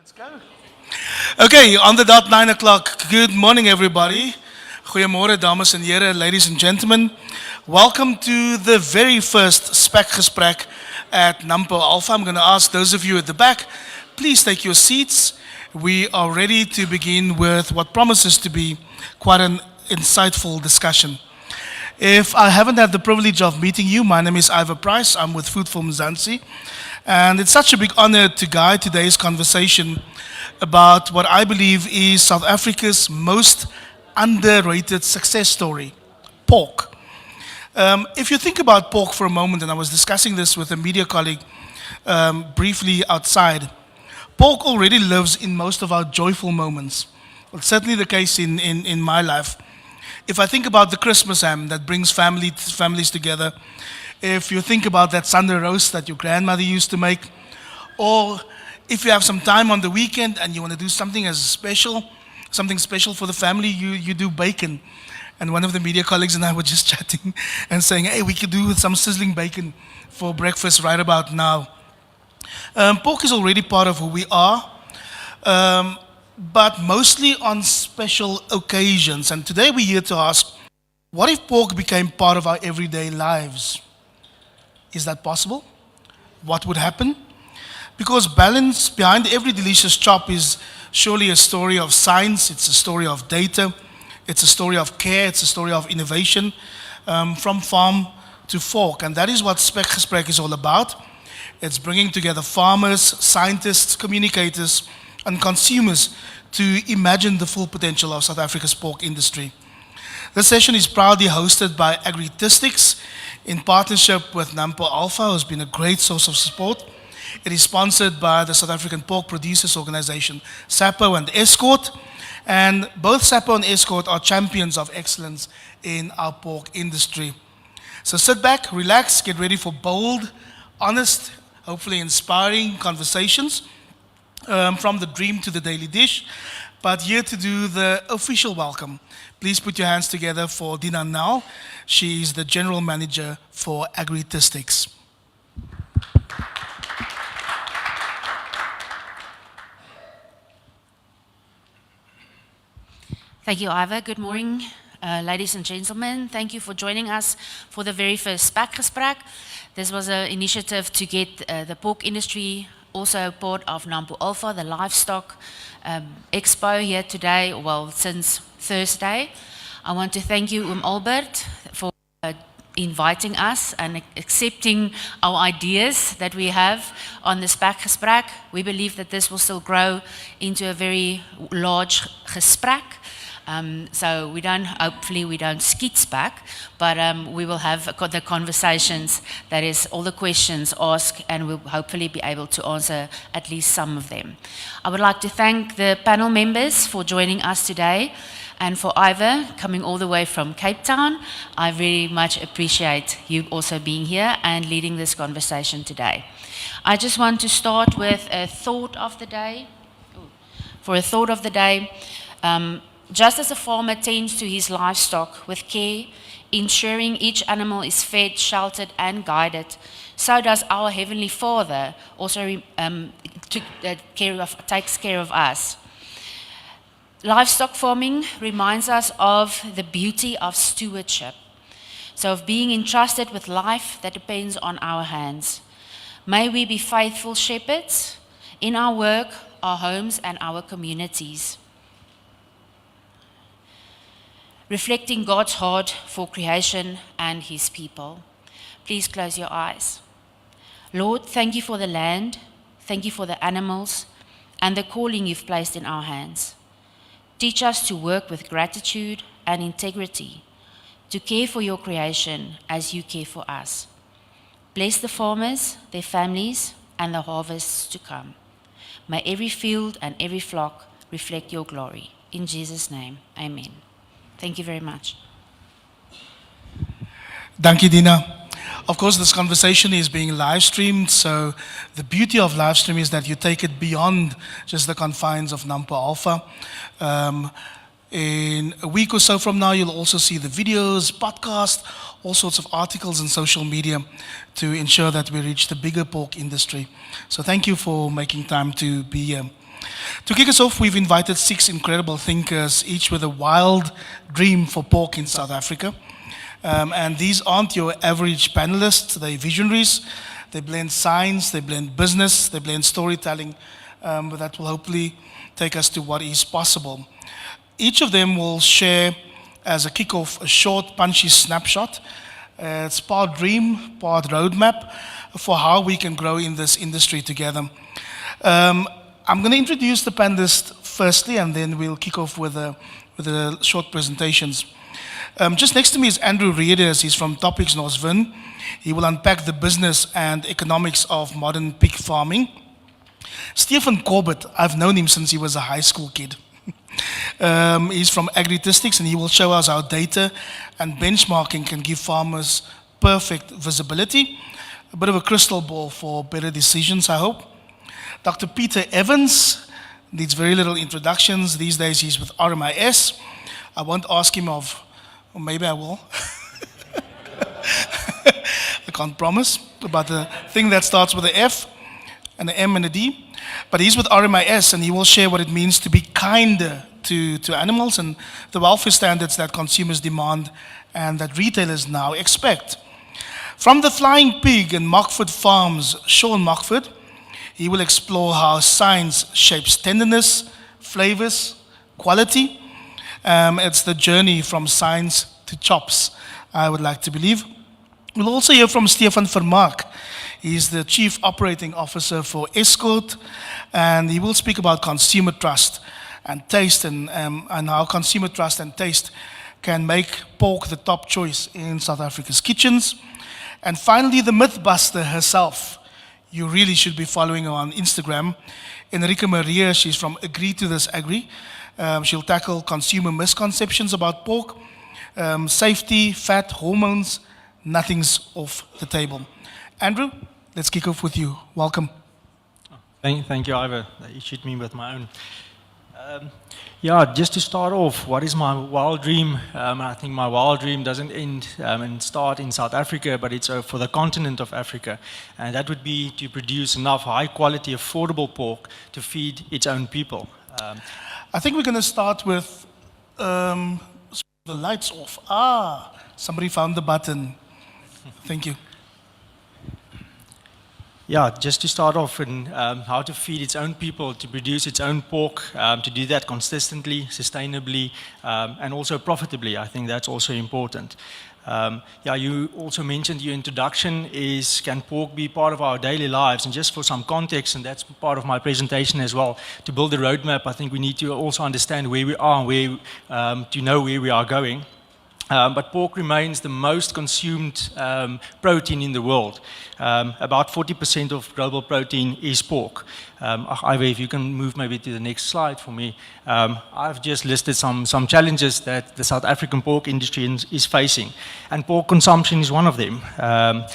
Let's go. Okay, on the dot 9 o'clock. Good morning, everybody. Goeiemorgen, dames en heren, ladies and gentlemen. Welcome to the very first Spekgesprek at NAMPO ALFA. I'm going to ask those of you at the back, please take your seats. We are ready to begin with what promises to be quite an insightful discussion. If I haven't had the privilege of meeting you, my name is Ivor Price. I'm with Food for Mzansi. And it's such a big honor to guide today's conversation about what I believe is South Africa's most underrated success story, pork. If you think about pork for a moment, and I was discussing this with a media colleague briefly outside, pork already lives in most of our joyful moments. Well, certainly the case in my life. If I think about the Christmas ham that brings families together, if you think about that Sunday roast that your grandmother used to make, or if you have some time on the weekend and you want to do something something special for the family, you do bacon. And one of the media colleagues and I were just chatting and saying, hey, we could do some sizzling bacon for breakfast right about now. Pork is already part of who we are, but mostly on special occasions. And today we're here to ask, what if pork became part of our everyday lives? Is that possible? What would happen? Because balance behind every delicious chop is surely a story of science, it's a story of data, it's a story of care, it's a story of innovation, from farm to fork. And that is what Spekgesprek is all about. It's bringing together farmers, scientists, communicators, and consumers to imagine the full potential of South Africa's pork industry. This session is proudly hosted by Agritistics in partnership with NAMPO ALFA, who's been a great source of support. It is sponsored by the South African Pork Producers Organization, SAPO and Escort. And both SAPO and Escort are champions of excellence in our pork industry. So sit back, relax, get ready for bold, honest, hopefully inspiring conversations from the dream to the daily dish. But here to do the official welcome, please put your hands together for Dina Nau. She is the General Manager for Agritistics. Thank you, Ivor. Good morning, ladies and gentlemen. Thank you for joining us for the very first Spekgesprek. This was an initiative to get the pork industry also part of NAMPO ALFA, the livestock expo here today, well, since Thursday. I want to thank you, Albert, for inviting us and accepting our ideas that we have on the Spekgesprek. We believe that this will still grow into a very large gesprek. So hopefully we don't skiets back, but we will have the conversations, that is all the questions asked, and we'll hopefully be able to answer at least some of them. I would like to thank the panel members for joining us today, and for Ivor coming all the way from Cape Town. I very much appreciate you also being here and leading this conversation today. I just want to start with a thought of the day. For a thought of the day, just as a farmer tends to his livestock with care, ensuring each animal is fed, sheltered, and guided, so does our Heavenly Father also takes care of us. Livestock farming reminds us of the beauty of stewardship, so of being entrusted with life that depends on our hands. May we be faithful shepherds in our work, our homes, and our communities, reflecting God's heart for creation and His people. Please close your eyes. Lord, thank you for the land, thank you for the animals, and the calling you've placed in our hands. Teach us to work with gratitude and integrity, to care for your creation as you care for us. Bless the farmers, their families, and the harvests to come. May every field and every flock reflect your glory. In Jesus' name, amen. Thank you very much. Thank you, Dina. Of course, this conversation is being live streamed, so the beauty of live stream is that you take it beyond just the confines of NAMPO ALFA. In a week or so from now, you'll also see the videos, podcasts, all sorts of articles and social media to ensure that we reach the bigger pork industry. So thank you for making time to be here. To kick us off, we've invited 6 incredible thinkers, each with a wild dream for pork in South Africa. And these aren't your average panelists, they're visionaries. They blend science, they blend business, they blend storytelling, that will hopefully take us to what is possible. Each of them will share, as a kickoff, a short, punchy snapshot. It's part dream, part roadmap for how we can grow in this industry together. I'm going to introduce the panelists firstly, and then we'll kick off with the short presentations. Just next to me is Andrew Reeders. He's from Topics Northwin. He will unpack the business and economics of modern pig farming. Stephen Corbett, I've known him since he was a high school kid. He's from Agritistics, and he will show us how data and benchmarking can give farmers perfect visibility. A bit of a crystal ball for better decisions, I hope. Dr. Peter Evans needs very little introductions. These days he's with RMIS. I won't ask him or maybe I will. I can't promise about the thing that starts with an F and an M and a D. But he's with RMIS, and he will share what it means to be kinder to animals and the welfare standards that consumers demand and that retailers now expect. From the Flying Pig and Mockford Farms, Sean Mockford, he will explore how science shapes tenderness, flavors, quality. It's the journey from science to chops, I would like to believe. We'll also hear from Stefan Vermaak. He's the Chief Operating Officer for Escort, and he will speak about consumer trust and taste, and how consumer trust and taste can make pork the top choice in South Africa's kitchens. And finally, the mythbuster herself. You really should be following her on Instagram. Enrique Maria, she's from Agritistics Agri. She'll tackle consumer misconceptions about pork, safety, fat, hormones. Nothing's off the table. Andrew, let's kick off with you. Welcome. Thank you, Ivor. That issued me with my own. Yeah, just to start off, what is my wild dream? I think my wild dream doesn't end and start in South Africa, but it's for the continent of Africa. And that would be to produce enough high-quality, affordable pork to feed its own people. I think we're going to start with the lights off. Somebody found the button. Thank you. Yeah, just to start off in how to feed its own people, to produce its own pork, to do that consistently, sustainably, and also profitably. I think that's also important. Yeah, you also mentioned your introduction is, can pork be part of our daily lives? And just for some context, and that's part of my presentation as well, to build a roadmap, I think we need to also understand where we are and to know where we are going. But pork remains the most consumed protein in the world. About 40% of global protein is pork. Ivor, if you can move maybe to the next slide for me. I've just listed some challenges that the South African pork industry is facing. And pork consumption is one of them.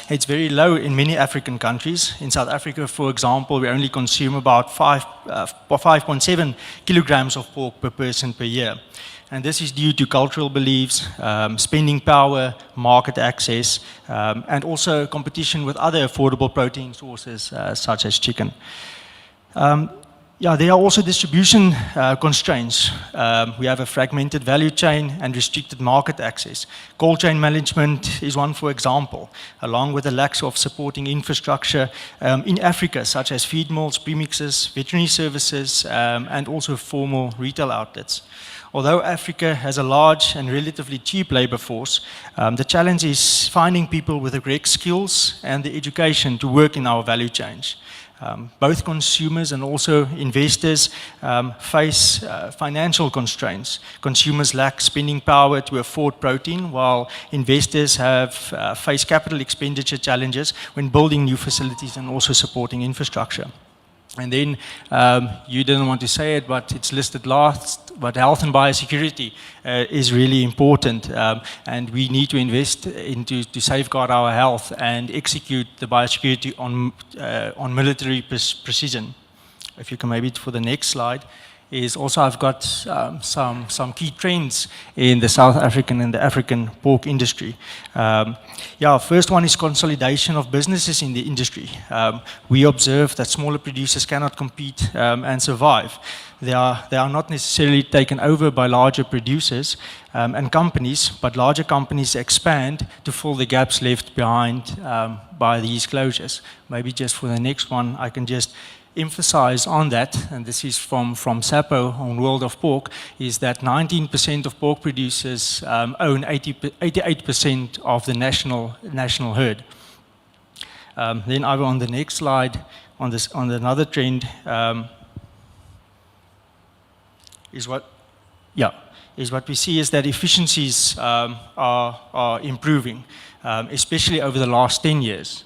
It's very low in many African countries. In South Africa, for example, we only consume about 5.7 kilograms of pork per person per year. And this is due to cultural beliefs, spending power, market access, and also competition with other affordable protein sources such as chicken. Yeah, there are also distribution constraints. We have a fragmented value chain and restricted market access. Cold chain management is one, for example, along with the lack of supporting infrastructure in Africa, such as feed mills, premixes, veterinary services, and also formal retail outlets. Although Africa has a large and relatively cheap labor force, the challenge is finding people with the correct skills and the education to work in our value chains. Both consumers and also investors face financial constraints. Consumers lack spending power to afford protein, while investors face capital expenditure challenges when building new facilities and also supporting infrastructure. And then, you didn't want to say it, but it's listed last, but health and biosecurity is really important. And we need to invest to safeguard our health and execute the biosecurity on military precision. If you can maybe for the next slide. is also I've got some key trends in the South African and the African pork industry. Yeah, first one is consolidation of businesses in the industry. We observe that smaller producers cannot compete and survive. They are not necessarily taken over by larger producers and companies, but larger companies expand to fill the gaps left behind by these closures. Maybe just for the next one, I can just emphasize on that, and this is from SAPO on World of Pork, is that 19% of pork producers own 88% of the national herd. Then over on the next slide, on another trend, is what we see is that efficiencies are improving, especially over the last 10 years.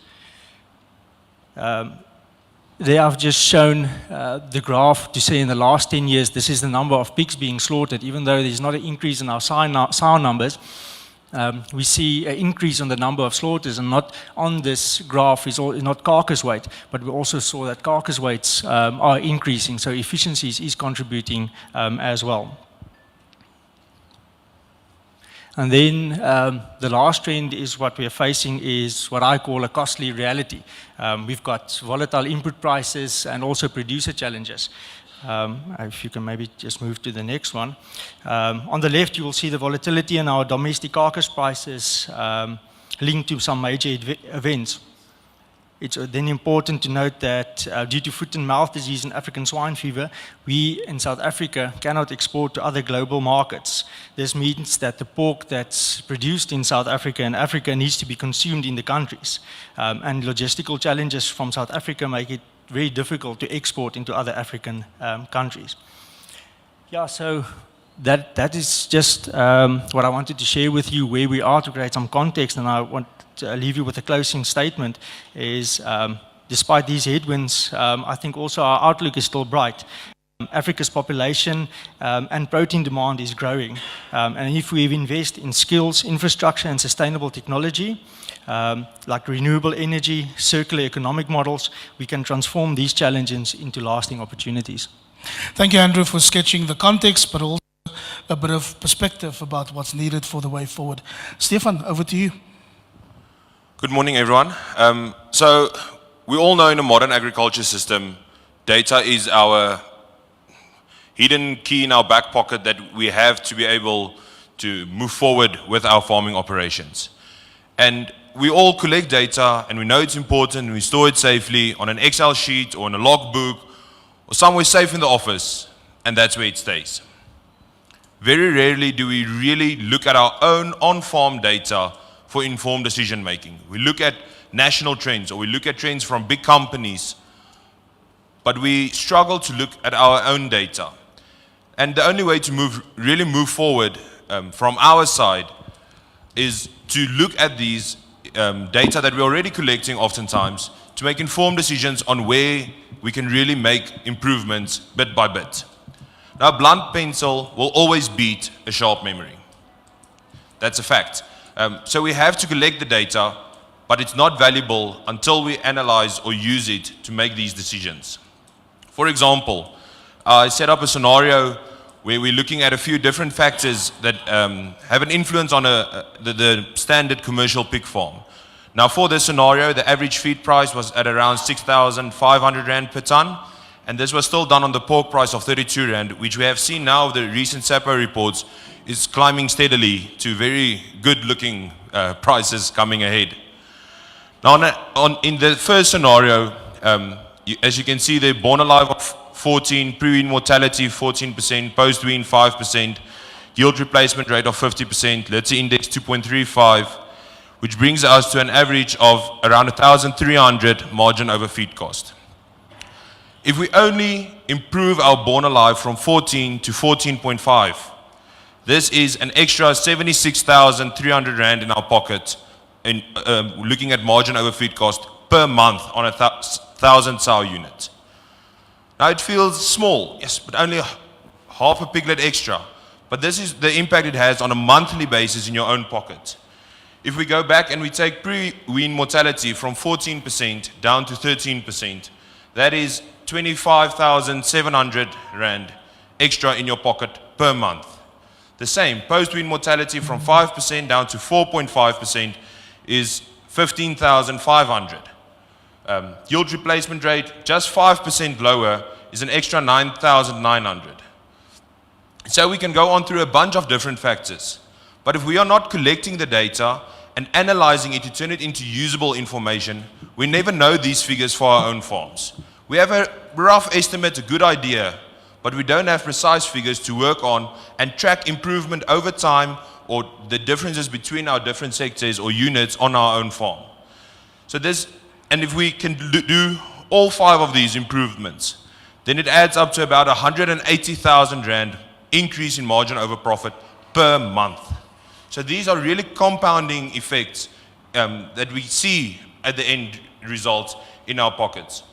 There I've just shown the graph to say in the last 10 years, this is the number of pigs being slaughtered. Even though there's not an increase in our sow numbers, we see an increase on the number of slaughters, and not on this graph is not carcass weight, but we also saw that carcass weights are increasing, so efficiencies is contributing as well. And then the last trend is what we are facing is what I call a costly reality. We've got volatile input prices and also producer challenges. If you can maybe just move to the next one. On the left, you will see the volatility in our domestic carcass prices linked to some major events. It's then important to note that due to foot and mouth disease and African swine fever, we in South Africa cannot export to other global markets. This means that the pork that's produced in South Africa and Africa needs to be consumed in the countries. And logistical challenges from South Africa make it very difficult to export into other African countries. Yeah, so that is just what I wanted to share with you, where we are, to create some context, and I want to leave you with a closing statement is, despite these headwinds, I think also our outlook is still bright. Africa's population and protein demand is growing, and if we invest in skills, infrastructure and sustainable technology, like renewable energy, circular economic models, we can transform these challenges into lasting opportunities. Thank you, Andrew, for sketching the context, but also a bit of perspective about what's needed for the way forward. Stefan, over to you. Good morning, everyone. So we all know in a modern agriculture system, data is our hidden key in our back pocket that we have to be able to move forward with our farming operations. And we all collect data, and we know it's important, and we store it safely on an Excel sheet or in a logbook or somewhere safe in the office, and that's where it stays. Very rarely do we really look at our own on-farm data for informed decision making. We look at national trends, or we look at trends from big companies, but we struggle to look at our own data. And the only way to really move forward from our side is to look at these data that we're already collecting oftentimes to make informed decisions on where we can really make improvements bit by bit. Now, a blunt pencil will always beat a sharp memory. That's a fact. So we have to collect the data, but it's not valuable until we analyze or use it to make these decisions. For example, I set up a scenario where we're looking at a few different factors that have an influence on the standard commercial pig farm. Now, for this scenario, the average feed price was at around 6,500 Rand per ton, and this was still done on the pork price of 32 Rand, which we have seen now, the recent SAPO reports, is climbing steadily to very good-looking prices coming ahead. Now, in the first scenario, as you can see, they're born alive of 14, pre-wean mortality 14%, post-wean 5%, yield replacement rate of 50%, litter index 2.35, which brings us to an average of around 1,300 margin over feed cost. If we only improve our born alive from 14 to 14.5, this is an extra 76,300 Rand in our pocket, in looking at margin over feed cost per month on a 1,000 sow unit. Now it feels small, yes, but only half a piglet extra. But this is the impact it has on a monthly basis in your own pocket. If we go back and we take pre-wean mortality from 14% down to 13%, that is 25,700 Rand extra in your pocket per month. The same, post-wean mortality from 5% down to 4.5% is 15,500. Yield replacement rate, just 5% lower, is an extra 9,900. So we can go on through a bunch of different factors. But if we are not collecting the data and analyzing it to turn it into usable information, we never know these figures for our own farms. We have a rough estimate, a good idea, but we don't have precise figures to work on and track improvement over time or the differences between our different sectors or units on our own farm. So and if we can do all 5 of these improvements, then it adds up to about 180,000 Rand increase in margin over profit per month. So these are really compounding effects that we see at the end results in our pockets.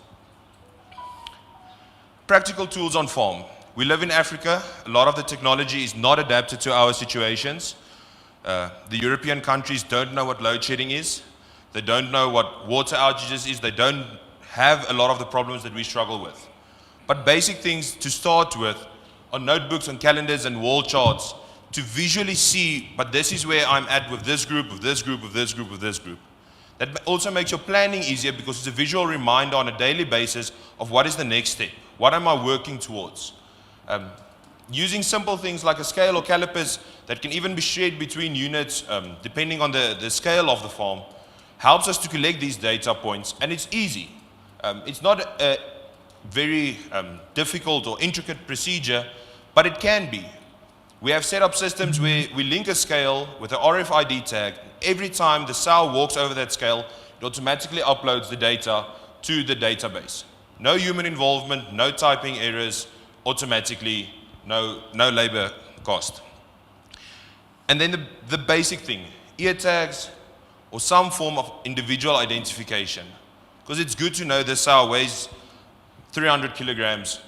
Practical tools on farm. We live in Africa. A lot of the technology is not adapted to our situations. The European countries don't know what load shedding is. They don't know what water outages is. They don't have a lot of the problems that we struggle with. But basic things to start with are notebooks and calendars and wall charts to visually see, but this is where I'm at with this group, with this group, with this group, with this group. That also makes your planning easier because it's a visual reminder on a daily basis of what is the next step. What am I working towards? Using simple things like a scale or calipers that can even be shared between units depending on the scale of the farm helps us to collect these data points, and it's easy. It's not a very difficult or intricate procedure, but it can be. We have set up systems where we link a scale with an RFID tag. Every time the sow walks over that scale, it automatically uploads the data to the database. No human involvement, no typing errors, automatically, no labor cost. And then the basic thing, ear tags or some form of individual identification. Because it's good to know this sow weighs 300 kilograms,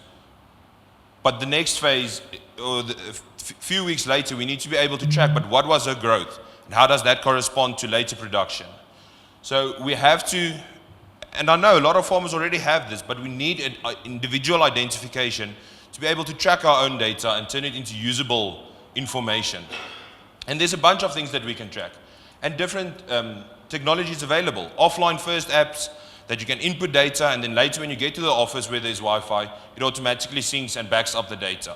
but the next phase, or a few weeks later, we need to be able to track, but what was her growth? And how does that correspond to later production? So we have to, and I know a lot of farmers already have this, but we need an individual identification to be able to track our own data and turn it into usable information. And there's a bunch of things that we can track. And different technologies available. Offline first apps that you can input data, and then later when you get to the office where there's Wi-Fi, it automatically syncs and backs up the data.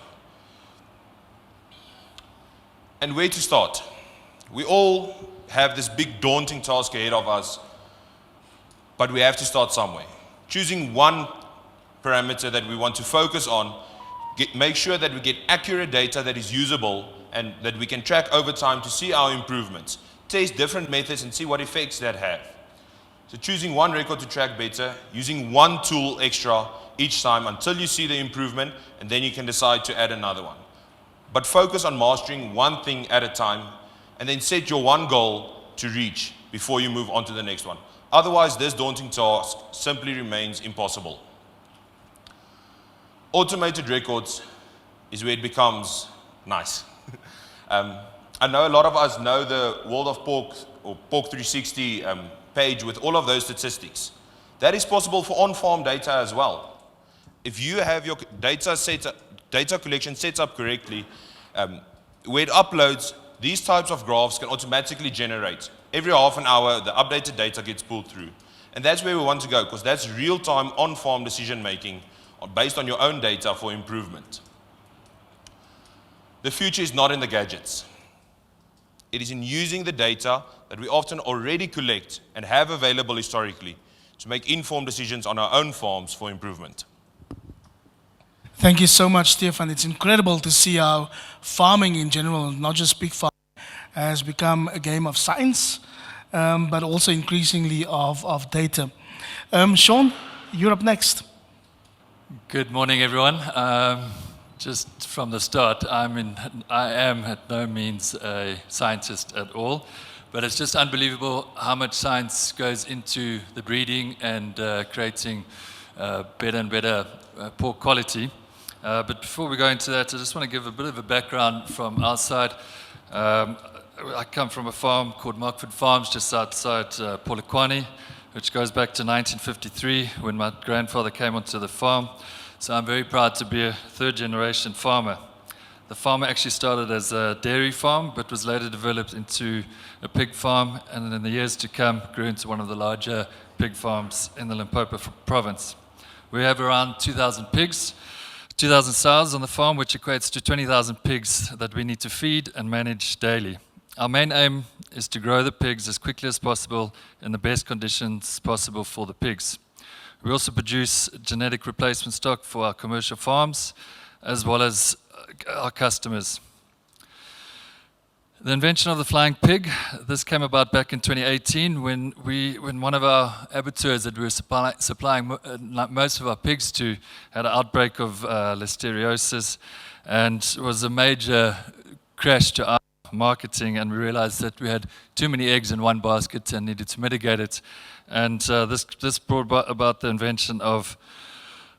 And where to start? We all have this big daunting task ahead of us, but we have to start somewhere. Choosing one parameter that we want to focus on, make sure that we get accurate data that is usable and that we can track over time to see our improvements. Test different methods and see what effects that have. So choosing one record to track better, using one tool extra each time until you see the improvement, and then you can decide to add another one. But focus on mastering one thing at a time, and then set your one goal to reach before you move on to the next one. Otherwise, this daunting task simply remains impossible. Automated records is where it becomes nice. I know a lot of us know the World of Pork or Pork 360 page with all of those statistics. That is possible for on-farm data as well. If you have your data collection set up correctly, where it uploads, these types of graphs can automatically generate. Every half an hour, the updated data gets pulled through. And that's where we want to go, because that's real-time on-farm decision-making based on your own data for improvement. The future is not in the gadgets. It is in using the data that we often already collect and have available historically to make informed decisions on our own farms for improvement. Thank you so much, Stefan. It's incredible to see how farming in general, not just pig farming, has become a game of science, but also increasingly of data. Sean, you're up next. Good morning, everyone. Just from the start, I am at no means a scientist at all, but it's just unbelievable how much science goes into the breeding and creating better and better pork quality. But before we go into that, I just want to give a bit of a background from our side. I come from a farm called Markford Farms, just outside Polokwane, which goes back to 1953 when my grandfather came onto the farm. So I'm very proud to be a third generation farmer. The farm actually started as a dairy farm, but was later developed into a pig farm, and in the years to come grew into one of the larger pig farms in the Limpopo province. We have around 2,000 pigs, 2,000 sows on the farm, which equates to 20,000 pigs that we need to feed and manage daily. Our main aim is to grow the pigs as quickly as possible in the best conditions possible for the pigs. We also produce genetic replacement stock for our commercial farms, as well as our customers. The invention of the flying pig, this came about back in 2018 when one of our abattoirs that we were supplying most of our pigs to had an outbreak of listeriosis, and was a major crash to our marketing, and we realized that we had too many eggs in one basket and needed to mitigate it. And this brought about the invention of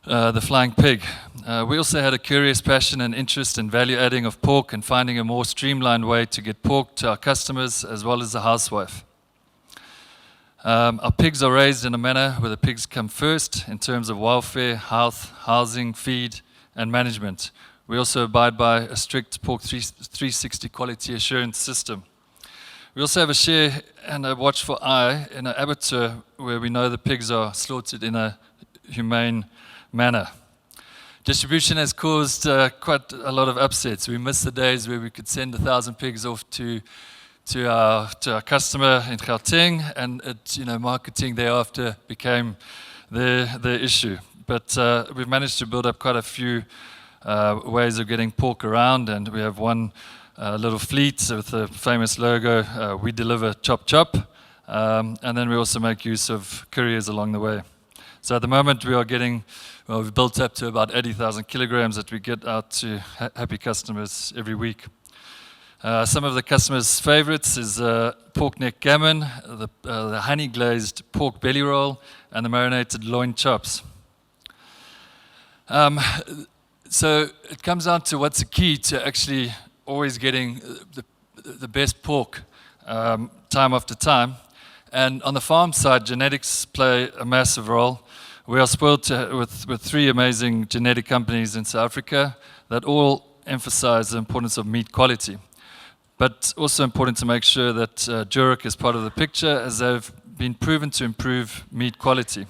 the flying pig. We also had a curious passion and interest in value adding of pork and finding a more streamlined way to get pork to our customers as well as the housewife. Our pigs are raised in a manner where the pigs come first in terms of welfare, health, housing, feed and management. We also abide by a strict pork 360 quality assurance system. We also have a share and a watchful eye in an abattoir where we know the pigs are slaughtered in a humane manner. Distribution has caused quite a lot of upsets. We miss the days where we could send 1,000 pigs off to our customer in Gauteng, and marketing thereafter became the issue. But we've managed to build up quite a few ways of getting pork around, and we have one little fleet with the famous logo, we deliver chop chop, and then we also make use of couriers along the way. So at the moment we are getting, we've built up to about 80,000 kilograms that we get out to happy customers every week. Some of the customers' favorites is pork neck gammon, the honey glazed pork belly roll, and the marinated loin chops. So it comes down to what's the key to actually always getting the best pork time after time. And on the farm side, genetics play a massive role. We are spoiled with three amazing genetic companies in South Africa that all emphasize the importance of meat quality. But also important to make sure that Jurek is part of the picture, as they've been proven to improve meat quality.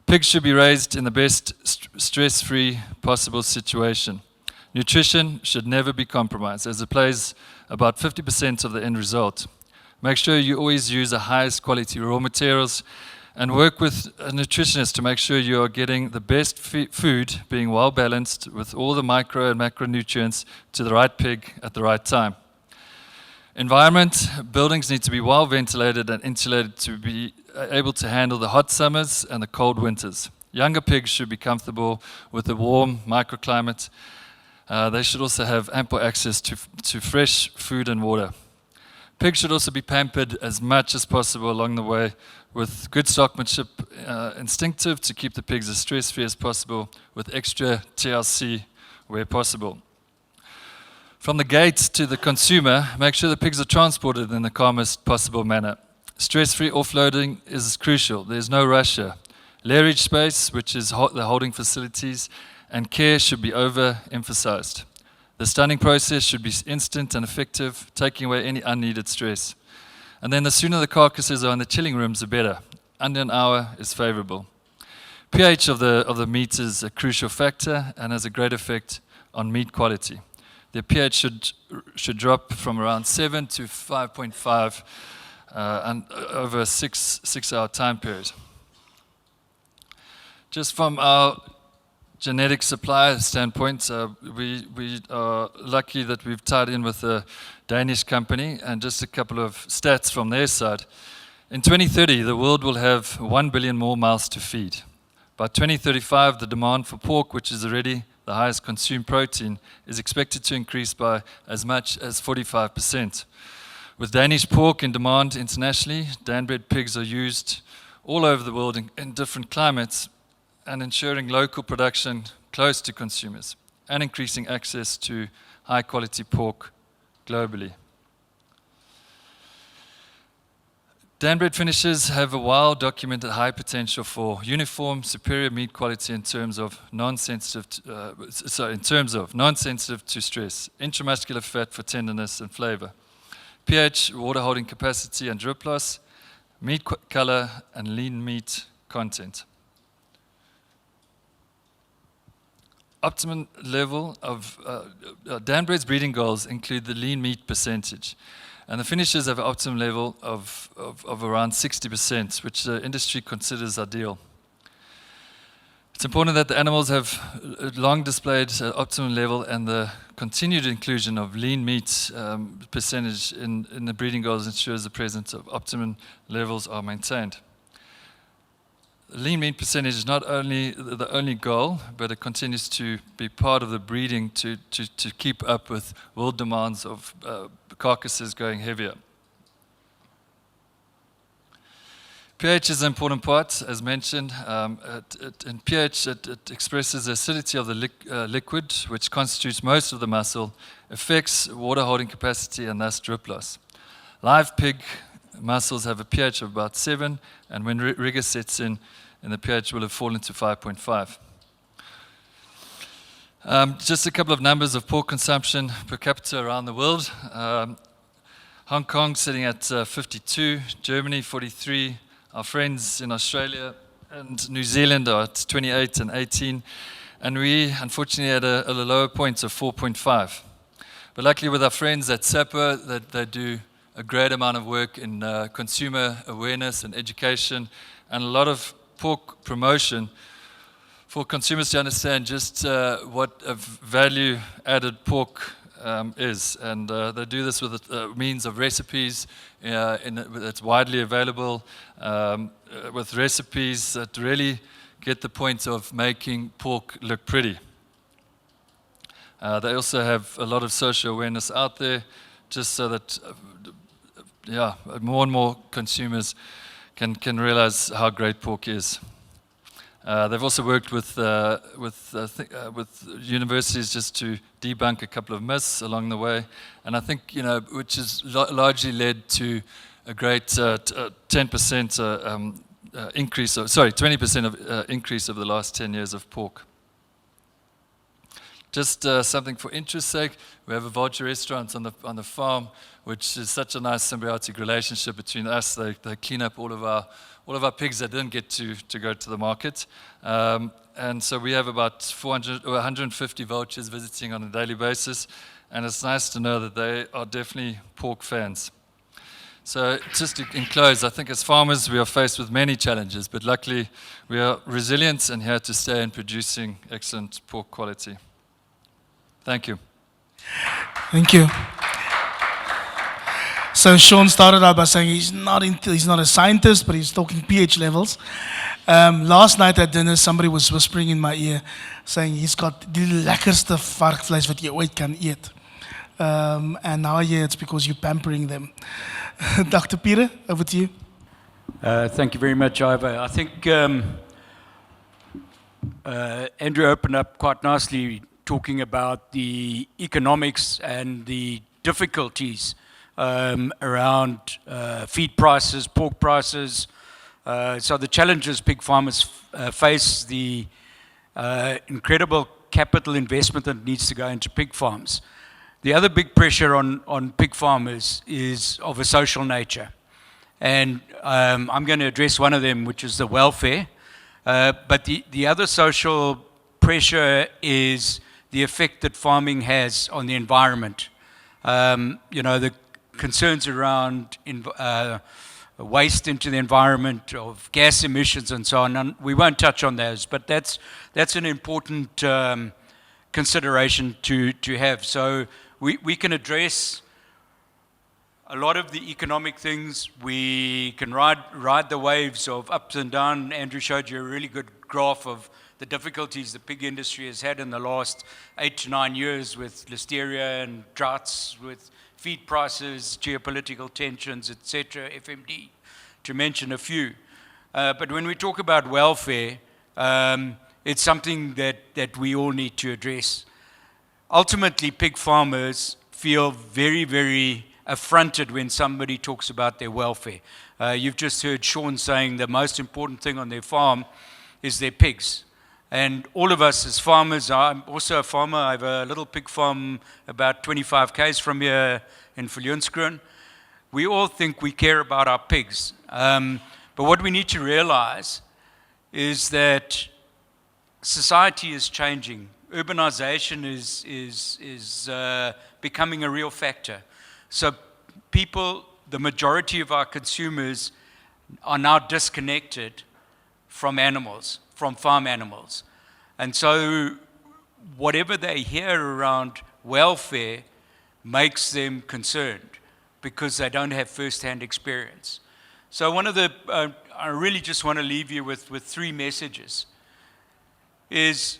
Pigs should be raised in the best stress-free possible situation. Nutrition should never be compromised, as it plays about 50% of the end result. Make sure you always use the highest quality raw materials and work with a nutritionist to make sure you are getting the best food, being well balanced with all the micro and macronutrients to the right pig at the right time. Environment, buildings need to be well ventilated and insulated to be able to handle the hot summers and the cold winters. Younger pigs should be comfortable with a warm microclimate. They should also have ample access to fresh food and water. Pigs should also be pampered as much as possible along the way with good stockmanship, instinctive to keep the pigs as stress-free as possible with extra TLC where possible. From the gate to the consumer, make sure the pigs are transported in the calmest possible manner. Stress-free offloading is crucial. There's no rush here. Lairage space, which is the holding facilities, and care should be overemphasized. The stunning process should be instant and effective, taking away any unneeded stress. And then the sooner the carcasses are in the chilling rooms, the better. Under an hour is favorable. pH of the meat is a crucial factor and has a great effect on meat quality. The pH should drop from around 7 to 5.5 and over a 6-hour time period. Just from our genetic supply standpoint, we are lucky that we've tied in with a Danish company, and just a couple of stats from their side. In 2030, the world will have 1 billion more mouths to feed. By 2035, the demand for pork, which is already the highest consumed protein, is expected to increase by as much as 45%. With Danish pork in demand internationally, Dan-bred pigs are used all over the world in different climates, and ensuring local production close to consumers, and increasing access to high-quality pork globally. Dan-bred finishers have a well-documented high potential for uniform, superior meat quality in terms of non-sensitive to stress, intramuscular fat for tenderness and flavor, pH, water holding capacity and drip loss, meat color, and lean meat content. Optimum level of Dan-bred's breeding goals include the lean meat percentage. And the finishers have an optimum level of around 60%, which the industry considers ideal. It's important that the animals have long displayed an optimum level, and the continued inclusion of lean meat percentage in the breeding goals ensures the presence of optimum levels are maintained. The lean meat percentage is not only the only goal, but it continues to be part of the breeding to keep up with world demands of carcasses going heavier. pH is an important part, as mentioned. In pH, it expresses the acidity of the liquid, which constitutes most of the muscle, affects water holding capacity and thus drip loss. Live pig muscles have a pH of about 7, and when rigor sets in the pH will have fallen to 5.5. Just a couple of numbers of pork consumption per capita around the world. Hong Kong sitting at 52, Germany 43, our friends in Australia and New Zealand are at 28 and 18, and we unfortunately at a lower point of 4.5. But luckily with our friends at SAPA, that they do a great amount of work in consumer awareness and education, and a lot of pork promotion for consumers to understand just what a value-added pork is. And they do this with means of recipes that's widely available, with recipes that really get the point of making pork look pretty. They also have a lot of social awareness out there, just so that more and more consumers can realize how great pork is. They've also worked with universities just to debunk a couple of myths along the way, and I think which has largely led to a great 10% increase. 20% increase over the last 10 years of pork. Just something for interest's sake, we have a vulture restaurant on the farm, which is such a nice symbiotic relationship between us. They clean up all of our pigs that didn't get to go to the market. And so we have about 150 vultures visiting on a daily basis, and it's nice to know that they are definitely pork fans. So just to close, I think as farmers we are faced with many challenges, but luckily we are resilient and here to stay in producing excellent pork quality. Thank you. Thank you. So Sean started out by saying he's not a scientist, but he's talking pH levels. Last night at dinner, somebody was whispering in my ear, saying he's got the lekkerste varkvleis wat jy ooit kan eet. And now I hear it's because you're pampering them. Dr. Peter, over to you. Thank you very much, Ivo. I think Andrew opened up quite nicely talking about the economics and the difficulties around feed prices, pork prices. So the challenges pig farmers face, the incredible capital investment that needs to go into pig farms. The other big pressure on pig farmers is of a social nature. And I'm going to address one of them, which is the welfare. But the other social pressure is the effect that farming has on the environment. The concerns around waste into the environment, of gas emissions and so on. And we won't touch on those, but that's an important consideration to have. So we can address a lot of the economic things. We can ride the waves of ups and downs. Andrew showed you a really good graph of the difficulties the pig industry has had in the last 8 to 9 years with listeria and droughts, with feed prices, geopolitical tensions, etc., FMD, to mention a few. But when we talk about welfare, it's something that we all need to address. Ultimately, pig farmers feel very, very affronted when somebody talks about their welfare. You've just heard Sean saying the most important thing on their farm is their pigs. And all of us as farmers, I'm also a farmer, I have a little pig farm about 25 k's from here in Viljoenskroon. We all think we care about our pigs. But what we need to realize is that society is changing. Urbanization is becoming a real factor. So people, the majority of our consumers are now disconnected from animals, from farm animals. And so whatever they hear around welfare makes them concerned because they don't have first-hand experience. So I really just want to leave you with three messages. Is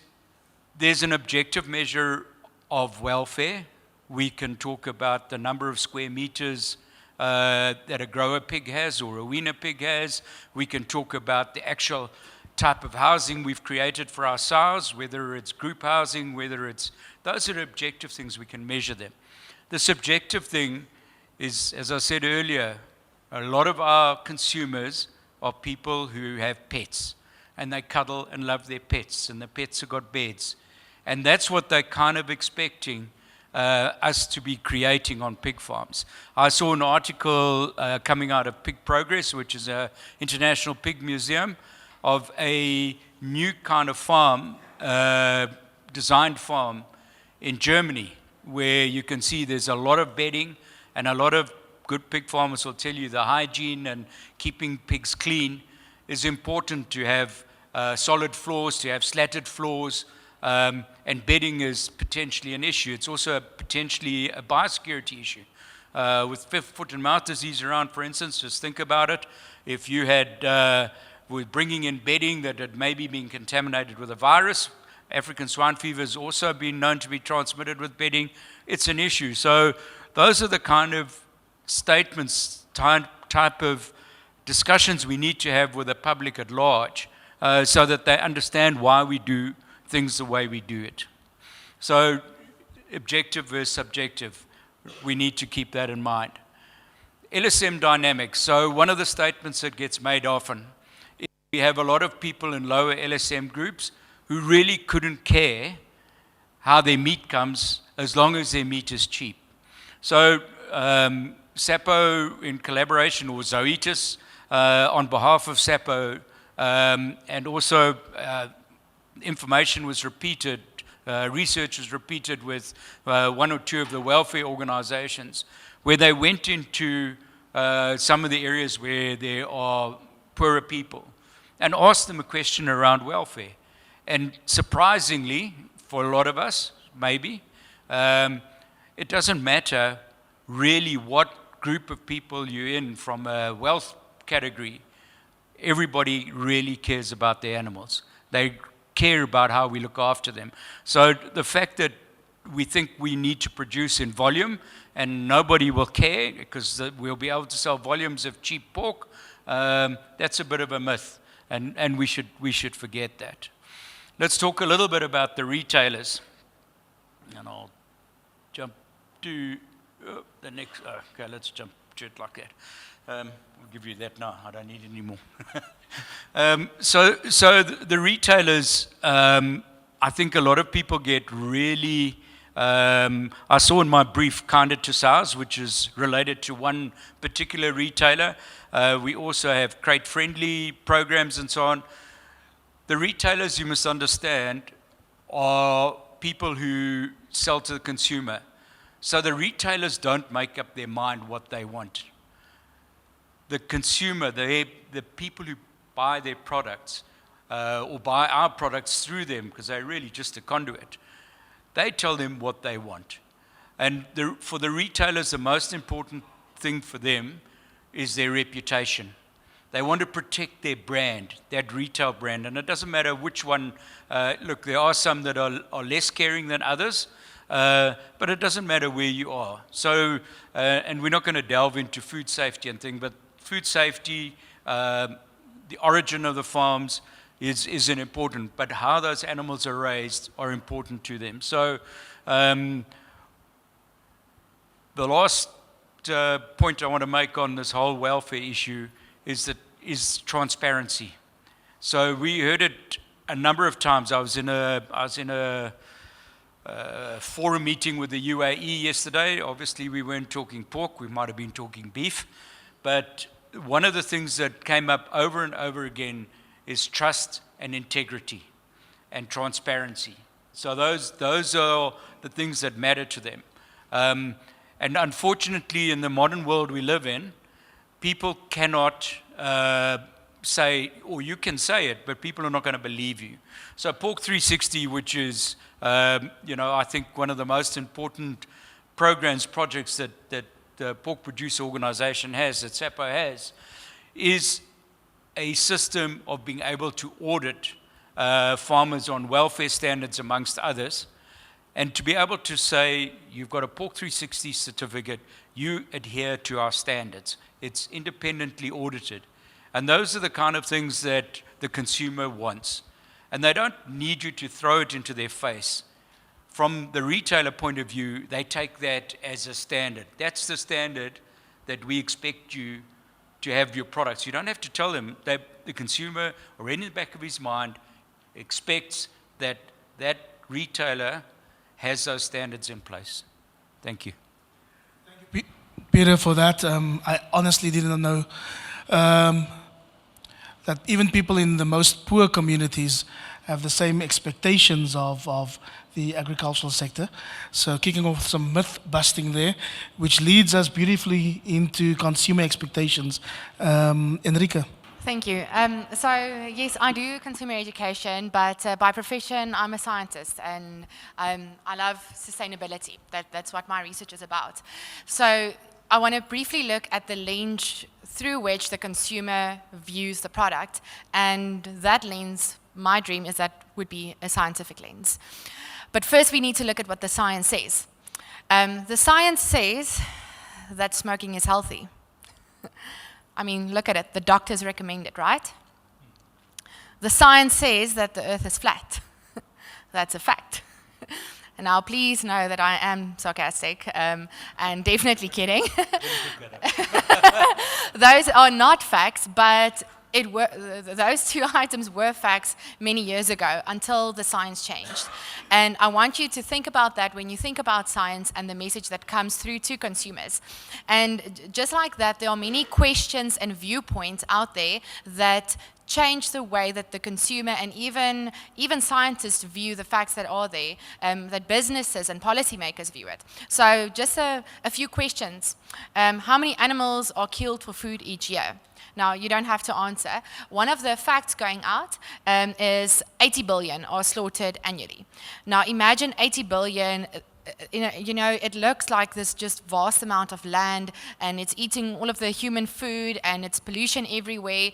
there's an objective measure of welfare. We can talk about the number of square meters that a grower pig has or a weaner pig has. We can talk about the actual type of housing we've created for our sows, whether it's group housing, those are objective things, we can measure them. The subjective thing is, as I said earlier, a lot of our consumers are people who have pets, and they cuddle and love their pets, and the pets have got beds. And that's what they're kind of expecting us to be creating on pig farms. I saw an article coming out of Pig Progress, which is an international pig museum, of a new kind of farm, designed farm in Germany, where you can see there's a lot of bedding, and a lot of good pig farmers will tell you the hygiene and keeping pigs clean is important, to have solid floors, to have slatted floors, and bedding is potentially an issue. It's also potentially a biosecurity issue. With foot and mouth disease around, for instance, just think about it. If you had, were bringing in bedding that had maybe been contaminated with a virus, African swine fever has also been known to be transmitted with bedding, it's an issue. So those are the kind of statements, type of discussions we need to have with the public at large, so that they understand why we do things the way we do it. So objective versus subjective, we need to keep that in mind. LSM dynamics. So one of the statements that gets made often is we have a lot of people in lower LSM groups who really couldn't care how their meat comes as long as their meat is cheap. So SAPO, in collaboration with Zoetis, on behalf of SAPO, and also information was repeated, research was repeated with one or two of the welfare organizations, where they went into some of the areas where there are poorer people and asked them a question around welfare. And surprisingly, for a lot of us, maybe, it doesn't matter really what group of people you're in from a wealth category. Everybody really cares about their animals. They care about how we look after them. So the fact that we think we need to produce in volume and nobody will care because we'll be able to sell volumes of cheap pork, that's a bit of a myth, and we should forget that. Let's talk a little bit about the retailers. And I'll jump to the next, okay, let's jump to it like that. I'll give you that now, I don't need any more. So the retailers, I think a lot of people get really, I saw in my brief Kinder to Sows, which is related to one particular retailer. We also have crate-friendly programs and so on. The retailers, you must understand, are people who sell to the consumer. So the retailers don't make up their mind what they want. The consumer, the people who buy their products, or buy our products through them, because they're really just a conduit, they tell them what they want. And for the retailers, the most important thing for them is their reputation. They want to protect their brand, that retail brand, and it doesn't matter which one. Look, there are some that are less caring than others, but it doesn't matter where you are. So, and we're not going to delve into food safety and things, but food safety, the origin of the farms is an important, but how those animals are raised are important to them. So, the last point I want to make on this whole welfare issue is transparency. So we heard it a number of times. I was in a forum meeting with the UAE yesterday. Obviously, we weren't talking pork. We might have been talking beef. But one of the things that came up over and over again is trust and integrity and transparency. So those are the things that matter to them. And unfortunately, in the modern world we live in, people cannot say, or you can say it, but people are not going to believe you. So Pork 360, which is, I think one of the most important projects that the pork producer organization has, that SAPO has, is a system of being able to audit farmers on welfare standards, amongst others, and to be able to say, you've got a Pork 360 certificate, you adhere to our standards. It's independently audited. And those are the kind of things that the consumer wants. And they don't need you to throw it into their face. From the retailer point of view, they take that as a standard. That's the standard that we expect you to have your products. You don't have to tell them. That the consumer, or in the back of his mind, expects that that retailer has those standards in place. Thank you. Peter, for that. I honestly didn't know that even people in the most poor communities have the same expectations of the agricultural sector. So kicking off some myth busting there, which leads us beautifully into consumer expectations. Enrique. Thank you. So yes, I do consumer education, but by profession, I'm a scientist, and I love sustainability. That's what my research is about. So I want to briefly look at the lens through which the consumer views the product, and that lens, my dream is that would be a scientific lens. But first we need to look at what the science says. The science says that smoking is healthy. I mean, look at it, the doctors recommend it, right? The science says that the earth is flat. That's a fact. And now please know that I am sarcastic and definitely kidding. Those are not facts, but those two items were facts many years ago until the science changed. And I want you to think about that when you think about science and the message that comes through to consumers. And just like that, there are many questions and viewpoints out there that change the way that the consumer and even scientists view the facts that are there, that businesses and policymakers view it. So just a few questions. How many animals are killed for food each year? Now, you don't have to answer. One of the facts going out is 80 billion are slaughtered annually. Now, imagine 80 billion, it looks like this just vast amount of land, and it's eating all of the human food, and it's pollution everywhere.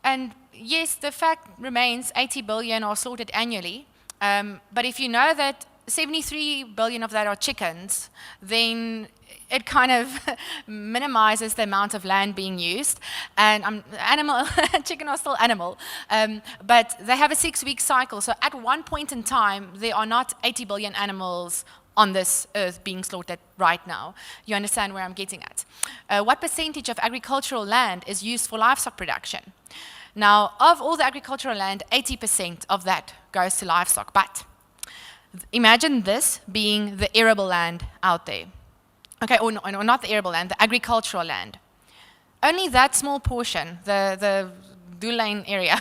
And yes, the fact remains 80 billion are slaughtered annually. But if you know that 73 billion of that are chickens, then it kind of minimizes the amount of land being used. And chicken are still animal, but they have a 6-week cycle. So at one point in time, there are not 80 billion animals on this earth being slaughtered right now. You understand where I'm getting at? What percentage of agricultural land is used for livestock production? Now, of all the agricultural land, 80% of that goes to livestock. But imagine this being the arable land out there. Okay, or not the arable land, the agricultural land. Only that small portion, the Doelane area,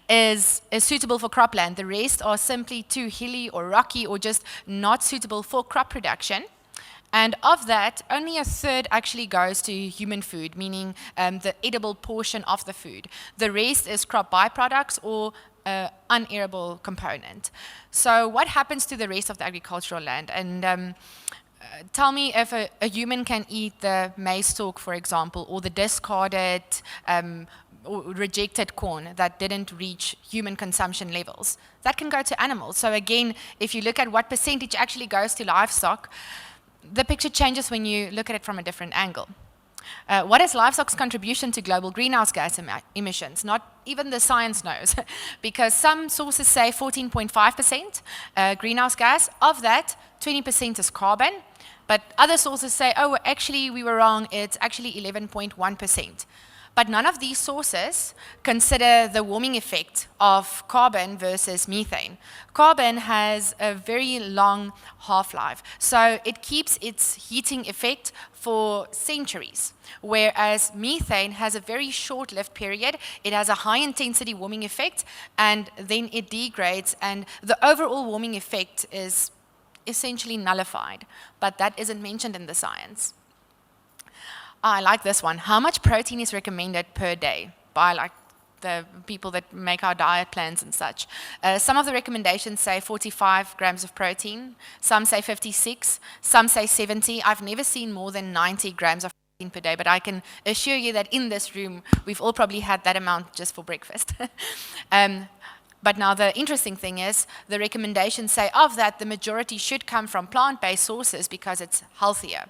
is suitable for cropland. The rest are simply too hilly or rocky or just not suitable for crop production. And of that, only a third actually goes to human food, meaning the edible portion of the food. The rest is crop byproducts or unarable component. So what happens to the rest of the agricultural land? And tell me if a human can eat the maize stalk, for example, or the discarded or rejected corn that didn't reach human consumption levels. That can go to animals. So again, if you look at what percentage actually goes to livestock, the picture changes when you look at it from a different angle. What is livestock's contribution to global greenhouse gas emissions? Not even the science knows, because some sources say 14.5% greenhouse gas. Of that, 20% is carbon, but other sources say, oh, actually we were wrong, it's actually 11.1%. But none of these sources consider the warming effect of carbon versus methane. Carbon has a very long half-life, so it keeps its heating effect for centuries, whereas methane has a very short-lived period. It has a high-intensity warming effect, and then it degrades, and the overall warming effect is essentially nullified, but that isn't mentioned in the science. I like this one. How much protein is recommended per day by like the people that make our diet plans and such? Some of the recommendations say 45 grams of protein. Some say 56. Some say 70. I've never seen more than 90 grams of protein per day, but I can assure you that in this room, we've all probably had that amount just for breakfast. But now the interesting thing is the recommendations say of that, the majority should come from plant-based sources because it's healthier.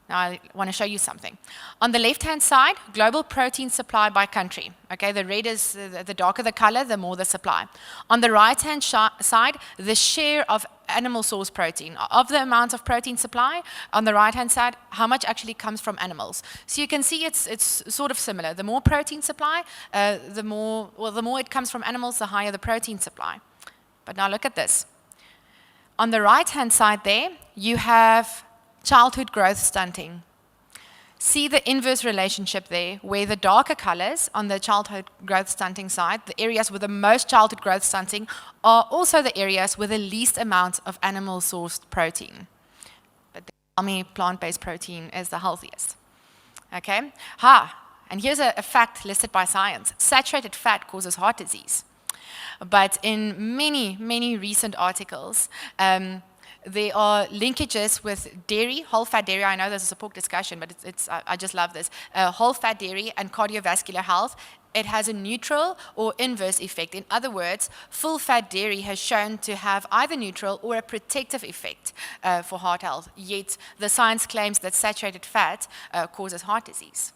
Now I want to show you something. On the left-hand side, global protein supply by country. Okay, the red is, the darker the color, the more the supply. On the right-hand side, the share of animal source protein. Of the amount of protein supply, on the right-hand side, how much actually comes from animals. So you can see it's sort of similar. The more protein supply, the more it comes from animals, the higher the protein supply. But now look at this. On the right-hand side there, you have childhood growth stunting. See the inverse relationship there, where the darker colors on the childhood growth stunting side, the areas with the most childhood growth stunting, are also the areas with the least amount of animal-sourced protein. But they tell me plant-based protein is the healthiest. Okay? And here's a fact listed by science. Saturated fat causes heart disease. But in many, many recent articles, there are linkages with dairy, whole fat dairy. I know this is a pork discussion, but I just love this. Whole fat dairy and cardiovascular health. It has a neutral or inverse effect. In other words, full fat dairy has shown to have either neutral or a protective effect for heart health. Yet the science claims that saturated fat causes heart disease.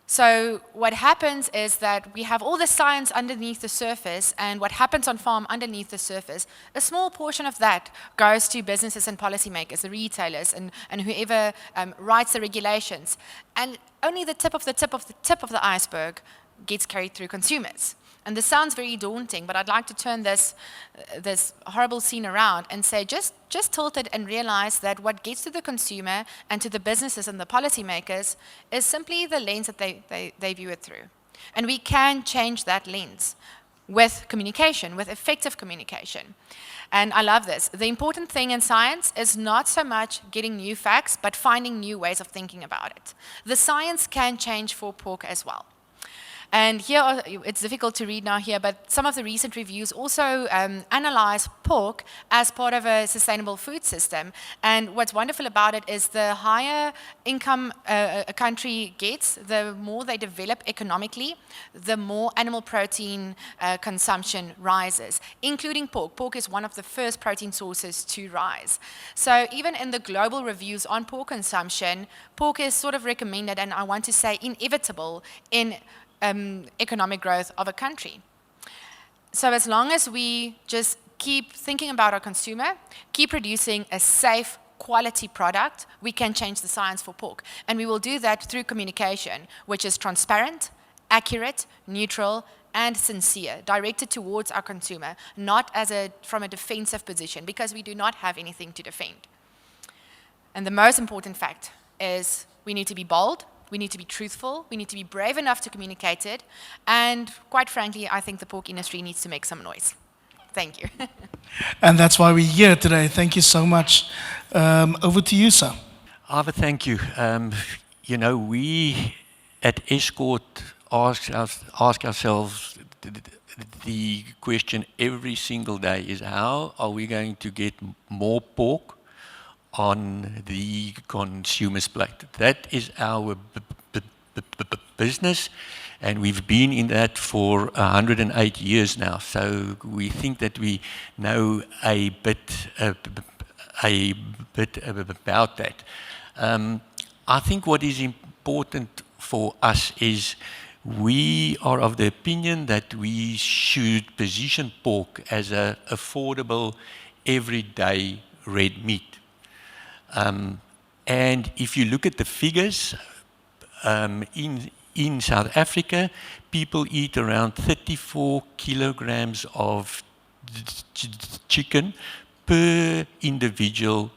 So what happens is that we have all the science underneath the surface, and what happens on farm underneath the surface, a small portion of that goes to businesses and policymakers, the retailers, and whoever writes the regulations. And only the tip of the iceberg gets carried through consumers. And this sounds very daunting, but I'd like to turn this horrible scene around and say, just tilt it and realize that what gets to the consumer and to the businesses and the policymakers is simply the lens that they view it through. And we can change that lens with communication, with effective communication. And I love this. The important thing in science is not so much getting new facts, but finding new ways of thinking about it. The science can change for pork as well. And here, it's difficult to read now here, but some of the recent reviews also analyze pork as part of a sustainable food system. And what's wonderful about it is the higher income a country gets, the more they develop economically, the more animal protein consumption rises, including pork. Pork is one of the first protein sources to rise. So even in the global reviews on pork consumption, pork is sort of recommended, and I want to say inevitable, in economic growth of a country. So as long as we just keep thinking about our consumer, keep producing a safe, quality product, we can change the science for pork. And we will do that through communication, which is transparent, accurate, neutral, and sincere, directed towards our consumer, not from a defensive position, because we do not have anything to defend. And the most important fact is we need to be bold, we need to be truthful, we need to be brave enough to communicate it, and quite frankly, I think the pork industry needs to make some noise. Thank you. And that's why we're here today. Thank you so much. Over to you, sir. Arthur, thank you. You know, we at Escort ask ourselves the question every single day is, how are we going to get more pork on the consumer's plate? That is our business, and we've been in that for 108 years now. So we think that we know a bit about that. I think what is important for us is we are of the opinion that we should position pork as an affordable, everyday red meat. And if you look at the figures, in South Africa, people eat around 34 kilograms of chicken per individual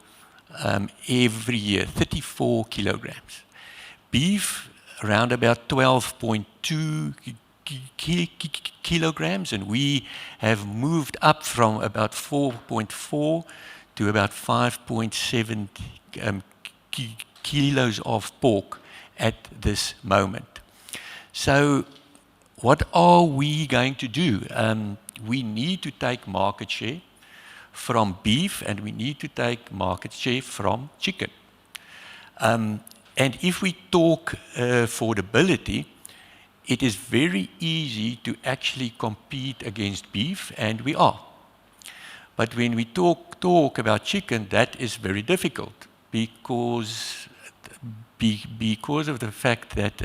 every year, 34 kilograms. Beef, around about 12.2 kilograms, and we have moved up from about 4.4 to about 5.7 kilos of pork at this moment. So what are we going to do? We need to take market share from beef, and we need to take market share from chicken. And if we talk affordability, it is very easy to actually compete against beef, and we are. But when we talk about chicken, that is very difficult because of the fact that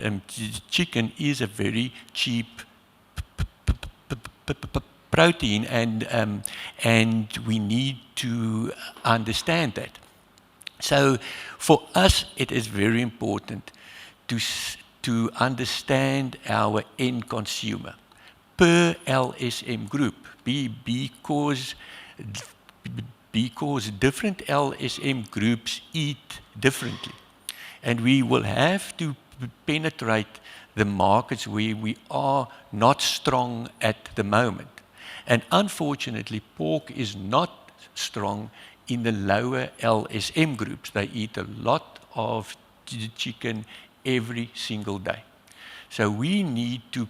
chicken is a very cheap protein, and we need to understand that. So for us, it is very important to understand our end consumer per LSM group, because different LSM groups eat differently. And we will have to penetrate the markets where we are not strong at the moment. And unfortunately, pork is not strong in the lower LSM groups. They eat a lot of chicken every single day. So we need to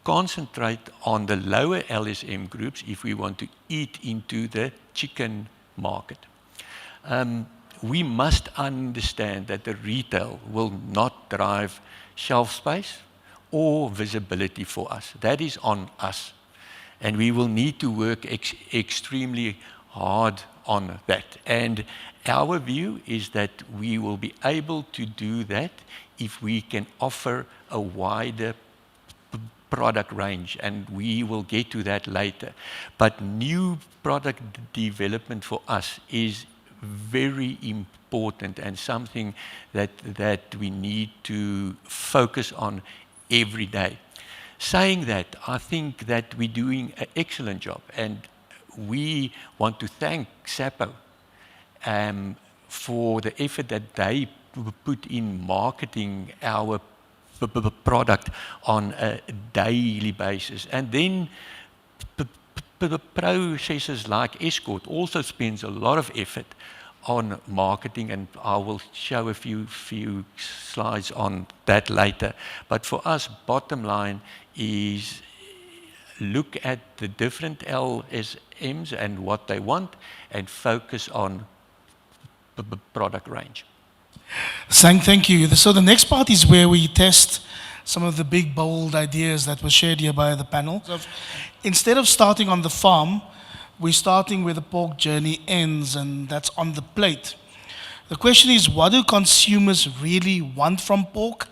concentrate on the lower LSM groups if we want to eat into the chicken market. We must understand that the retail will not drive shelf space or visibility for us. That is on us. And we will need to work extremely hard on that. And our view is that we will be able to do that if we can offer a wider product range, and we will get to that later. But new product development for us is very important and something that we need to focus on every day. Saying that, I think that we're doing an excellent job, and we want to thank SAPO for the effort that they put in marketing our product on a daily basis. And then the processes like Escort also spends a lot of effort on marketing, and I will show a few slides on that later. But for us, bottom line is look at the different LSMs and what they want and focus on the product range. Thank you. So the next part is where we test some of the big, bold ideas that were shared here by the panel. So instead of starting on the farm, we're starting where the pork journey ends, and that's on the plate. The question is, what do consumers really want from pork?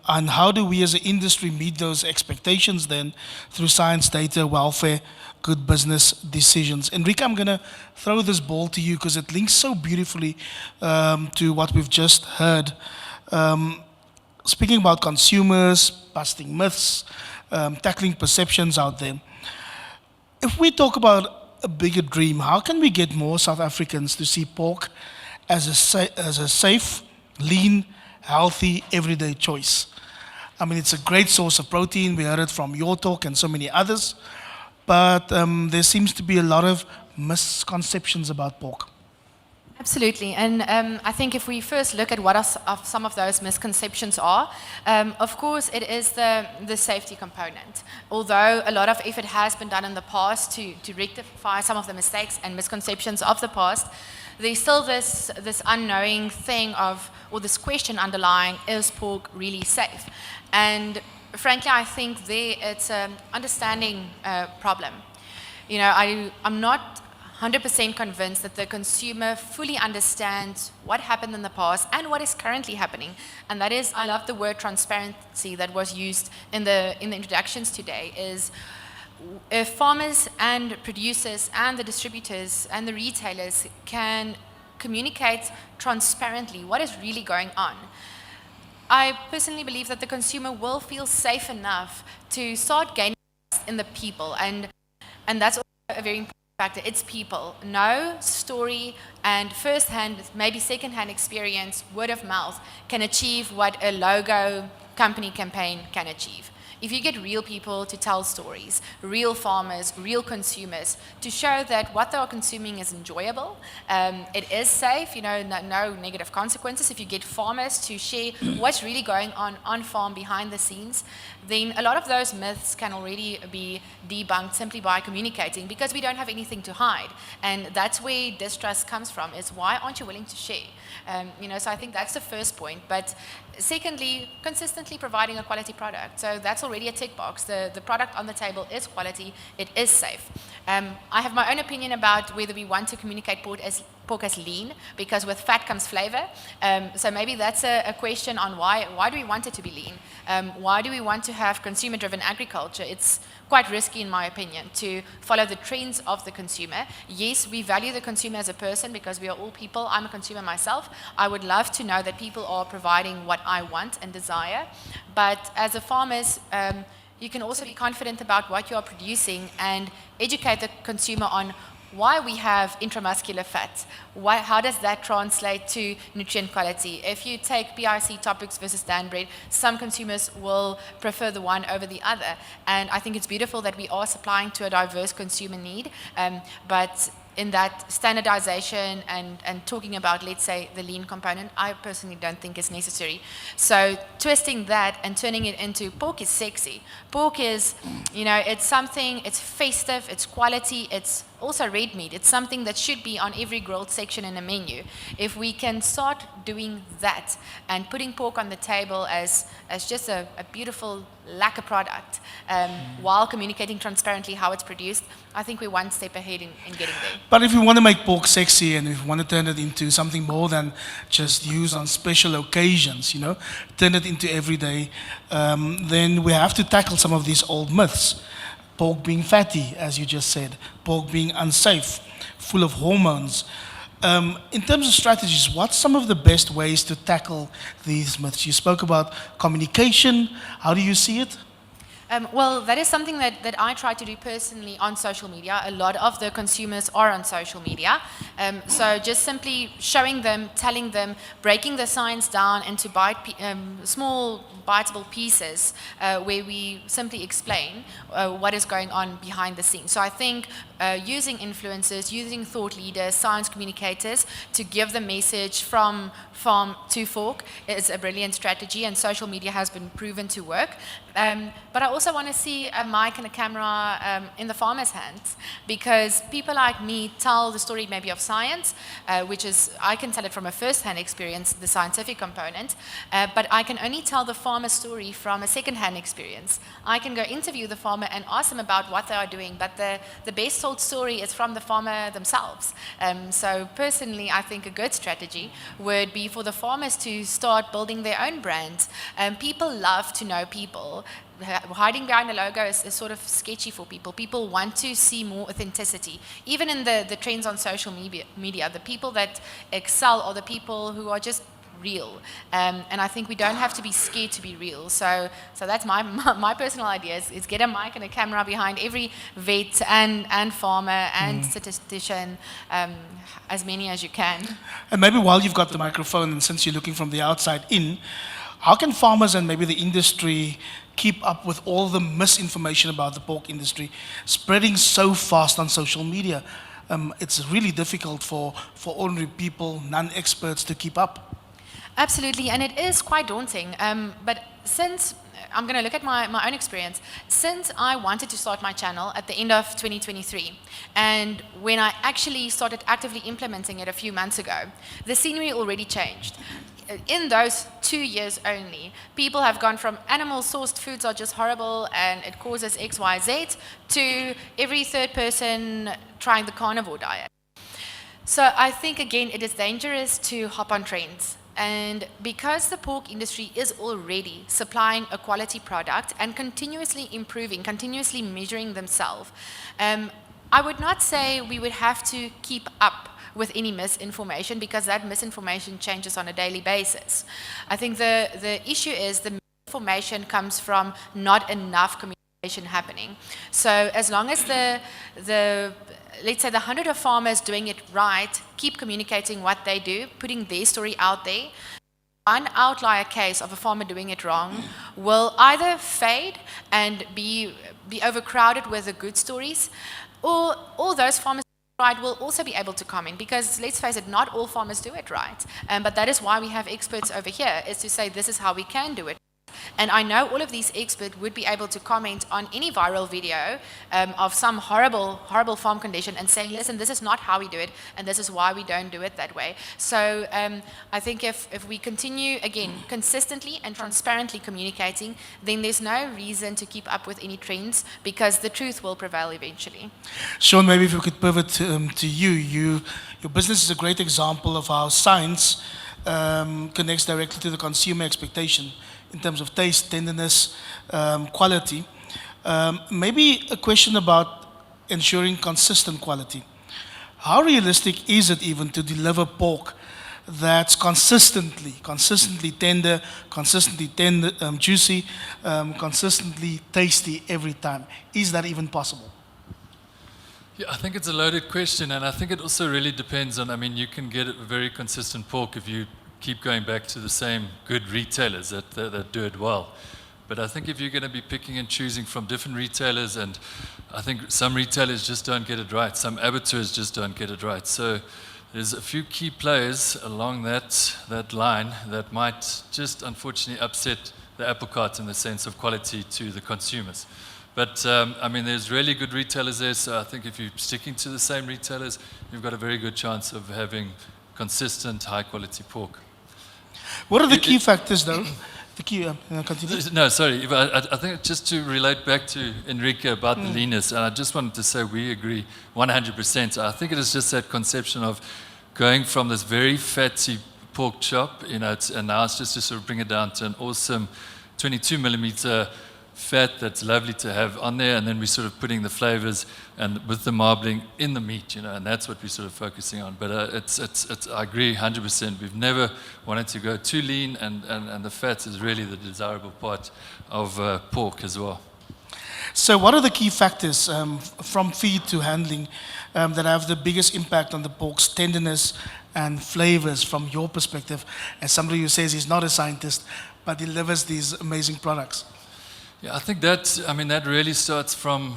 And how do we as an industry meet those expectations then through science, data, welfare, good business decisions? Enrique, I'm going to throw this ball to you because it links so beautifully to what we've just heard. Speaking about consumers, busting myths, tackling perceptions out there. If we talk about a bigger dream, how can we get more South Africans to see pork as a safe, lean, healthy, everyday choice? I mean, it's a great source of protein. We heard it from your talk and so many others. But there seems to be a lot of misconceptions about pork. Absolutely, and I think if we first look at what some of those misconceptions are, of course it is the safety component. Although a lot of effort has been done in the past to rectify some of the mistakes and misconceptions of the past, there's still this unknowing thing of, or this question underlying, is pork really safe? And frankly, I think it's an understanding problem. You know, I'm not 100% convinced that the consumer fully understands what happened in the past and what is currently happening. And that is, I love the word transparency that was used in the introductions today, is if farmers and producers and the distributors and the retailers can communicate transparently what is really going on, I personally believe that the consumer will feel safe enough to start gaining trust in the people, and that's also a very important factor. It's people. No story and first-hand, maybe second-hand experience, word of mouth, can achieve what a logo company campaign can achieve. If you get real people to tell stories, real farmers, real consumers, to show that what they are consuming is enjoyable, it is safe, no negative consequences. If you get farmers to share what's really going on farm behind the scenes, then a lot of those myths can already be debunked simply by communicating, because we don't have anything to hide. And that's where distrust comes from, is why aren't you willing to share? So I think that's the first point. But secondly, consistently providing a quality product. So that's already a tick box. The product on the table is quality, it is safe. I have my own opinion about whether we want to communicate pork as lean, because with fat comes flavor. So maybe that's a question on why do we want it to be lean? Why do we want to have consumer-driven agriculture? It's quite risky, in my opinion, to follow the trends of the consumer. Yes, we value the consumer as a person, because we are all people. I'm a consumer myself. I would love to know that people are providing what I want and desire. But as a farmers, you can also be confident about what you are producing and educate the consumer on why we have intramuscular fat. How does that translate to nutrient quality? If you take PIC topics versus Dan bread, some consumers will prefer the one over the other. And I think it's beautiful that we are supplying to a diverse consumer need, but in that standardization and talking about, let's say, the lean component, I personally don't think is necessary. So twisting that and turning it into pork is sexy. Pork is, it's something, it's festive, it's quality, it's also red meat. It's something that should be on every grilled section in a menu. If we can start doing that and putting pork on the table as just a beautiful lacquer product, while communicating transparently how it's produced, I think we're one step ahead in getting there. But if we want to make pork sexy and if we want to turn it into something more than just used on special occasions, turn it into everyday, then we have to tackle some of these old myths. Pork being fatty, as you just said, pork being unsafe, full of hormones. In terms of strategies, what's some of the best ways to tackle these myths? You spoke about communication. How do you see it? Well, that is something that I try to do personally on social media. A lot of the consumers are on social media. So just simply showing them, telling them, breaking the science down into small biteable pieces where we simply explain what is going on behind the scenes. So I think using influencers, using thought leaders, science communicators to give the message from farm to fork is a brilliant strategy, and social media has been proven to work. But I also want to see a mic and a camera in the farmer's hands, because people like me tell the story maybe of science, which is, I can tell it from a first-hand experience, the scientific component, but I can only tell the farmer's story from a second-hand experience. I can go interview the farmer and ask them about what they are doing, but the best told story is from the farmer themselves. So personally, I think a good strategy would be for the farmers to start building their own brands. People love to know people. Hiding behind a logo is sort of sketchy for people. People want to see more authenticity. Even in the trends on social media, the people that excel are the people who are just real. And I think we don't have to be scared to be real. So that's my personal idea is get a mic and a camera behind every vet and farmer and statistician, as many as you can. And maybe while you've got the microphone, and since you're looking from the outside in, how can farmers and maybe the industry keep up with all the misinformation about the pork industry spreading so fast on social media? It's really difficult for ordinary people, non-experts, to keep up. Absolutely, and it is quite daunting. But since I'm going to look at my own experience, since I wanted to start my channel at the end of 2023, and when I actually started actively implementing it a few months ago, the scenery already changed. In those 2 years only, people have gone from animal-sourced foods are just horrible and it causes X, Y, Z, to every third person trying the carnivore diet. So I think, again, it is dangerous to hop on trends. And because the pork industry is already supplying a quality product and continuously improving, continuously measuring themselves, I would not say we would have to keep up with any misinformation, because that misinformation changes on a daily basis. I think the issue is the misinformation comes from not enough communication happening. So as long as let's say the 100 of farmers doing it right, keep communicating what they do, putting their story out there, one outlier case of a farmer doing it wrong will either fade and be overcrowded with the good stories, or all those farmers right will also be able to comment, because let's face it, not all farmers do it right. But that is why we have experts over here, is to say this is how we can do it. And I know all of these experts would be able to comment on any viral video of some horrible farm condition and saying, listen, this is not how we do it, and this is why we don't do it that way. So I think if we continue, again, consistently and transparently communicating, then there's no reason to keep up with any trends, because the truth will prevail eventually. Sean, maybe if we could pivot to you. Your business is a great example of how science connects directly to the consumer expectation in terms of taste, tenderness, quality. Maybe a question about ensuring consistent quality. How realistic is it even to deliver pork that's consistently tender, juicy, consistently tasty every time? Is that even possible? Yeah, I think it's a loaded question, and I think it also really depends on, I mean, you can get a very consistent pork if you keep going back to the same good retailers that do it well. But I think if you're going to be picking and choosing from different retailers, and I think some retailers just don't get it right, some abattoirs just don't get it right. So there's a few key players along that line that might just unfortunately upset the apple cart in the sense of quality to the consumers. But I mean, there's really good retailers there, so I think if you're sticking to the same retailers, you've got a very good chance of having consistent, high-quality pork. What are the key factors, though? The key, continue. No, sorry. I think just to relate back to Enrique about the leanness, and I just wanted to say we agree 100%. I think it is just that conception of going from this very fatty pork chop, you know, and now it's just to sort of bring it down to an awesome 22 millimeter fat that's lovely to have on there, and then we're sort of putting the flavors and with the marbling in the meat, you know, and that's what we're sort of focusing on. But I agree 100%. We've never wanted to go too lean, and the fat is really the desirable part of pork as well. So what are the key factors from feed to handling that have the biggest impact on the pork's tenderness and flavors from your perspective, as somebody who says he's not a scientist but delivers these amazing products? Yeah, I think that really starts from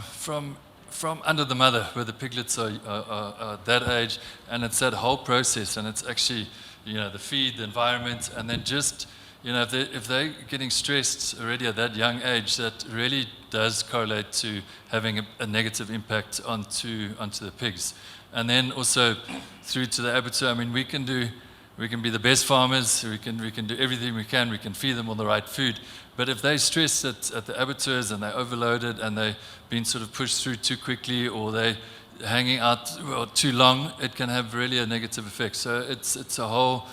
under the mother, where the piglets are that age, and it's that whole process, and it's actually, you know, the feed, the environment, and then just, you know, if they're getting stressed already at that young age, that really does correlate to having a negative impact onto the pigs. And then also through to the abattoir, I mean, we can be the best farmers, we can do everything we can feed them all the right food. But if they stress at the abattoirs and they're overloaded and they've been sort of pushed through too quickly, or they're hanging out too long, it can have really a negative effect. So it's a whole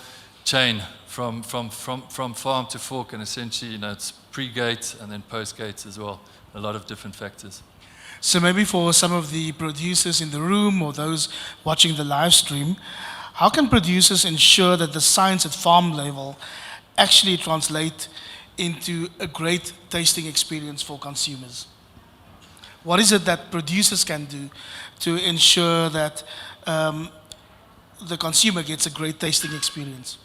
chain from farm to fork, and essentially, you know, it's pre-gate and then post-gate as well. A lot of different factors. So maybe for some of the producers in the room or those watching the live stream, how can producers ensure that the science at farm level actually translate into a great tasting experience for consumers? What is it that producers can do to ensure that the consumer gets a great tasting experience?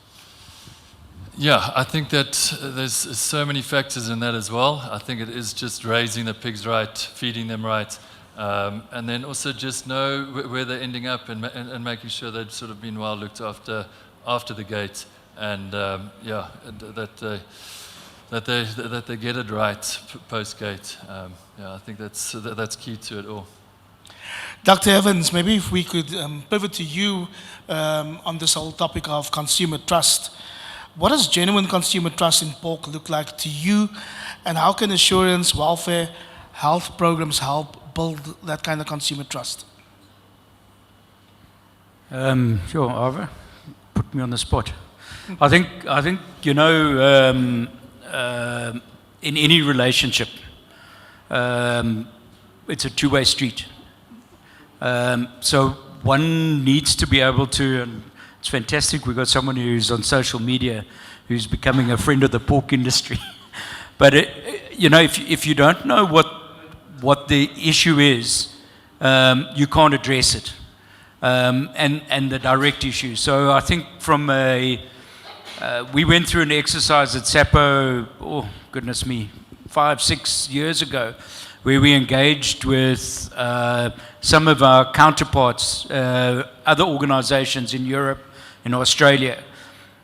Yeah, I think that there's so many factors in that as well. I think it is just raising the pigs right, feeding them right, and then also just know where they're ending up, and making sure they've sort of been well looked after the gate, and that they get it right post gate. I think that's key to it all. Dr. Evans, maybe if we could pivot to you on this whole topic of consumer trust. What does genuine consumer trust in pork look like to you, and how can assurance, welfare, health programs help build that kind of consumer trust? Sure, Arva, put me on the spot. I think you know, in any relationship, it's a two-way street. So one needs to be able to, and it's fantastic we've got someone who's on social media who's becoming a friend of the pork industry. But you know, if you don't know what the issue is, you can't address it, and the direct issue. So I think from we went through an exercise at SAPO, oh goodness me, 5-6 years ago, where we engaged with some of our counterparts, other organizations in Europe, in Australia.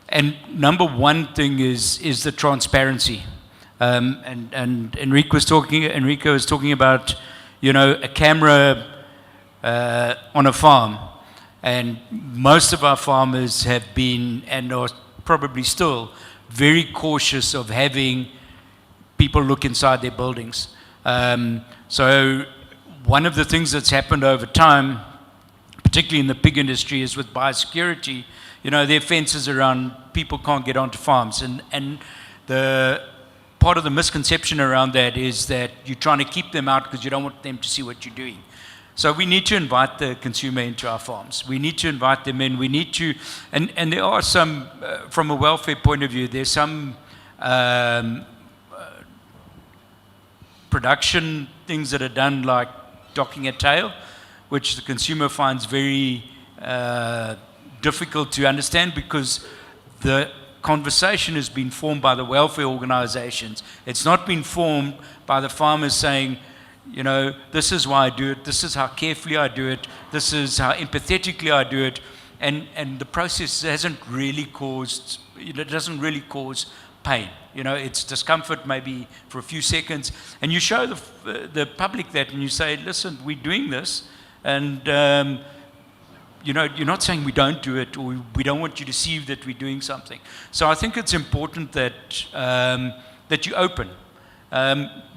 And number one thing is the transparency. And Enrique was talking about, you know, a camera on a farm. And most of our farmers have been, and are probably still, very cautious of having people look inside their buildings. So one of the things that's happened over time, particularly in the pig industry, is with biosecurity, you know, there are fences around, people can't get onto farms. And the part of the misconception around that is that you're trying to keep them out because you don't want them to see what you're doing. So we need to invite the consumer into our farms. We need to invite them in. We need to, and there are some, from a welfare point of view, there's some production things that are done, like docking a tail, which the consumer finds very difficult to understand, because the conversation has been formed by the welfare organizations. It's not been formed by the farmers saying, you know, this is why I do it, this is how carefully I do it, this is how empathetically I do it, and the process hasn't really caused, it doesn't really cause pain. You know, it's discomfort maybe for a few seconds, and you show the public that, and you say, listen, we're doing this, and you know, you're not saying we don't do it, or we don't want you to see that we're doing something. So I think it's important that that you open.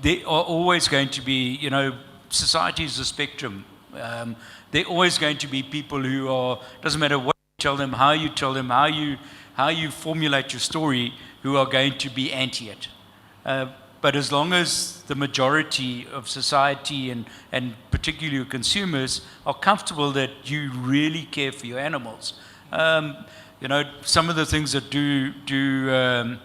There are always going to be, you know, society is a spectrum. There are always going to be people who are, doesn't matter what you tell them, how you formulate your story, who are going to be anti it. But as long as the majority of society and particularly your consumers are comfortable that you really care for your animals, you know, some of the things that do the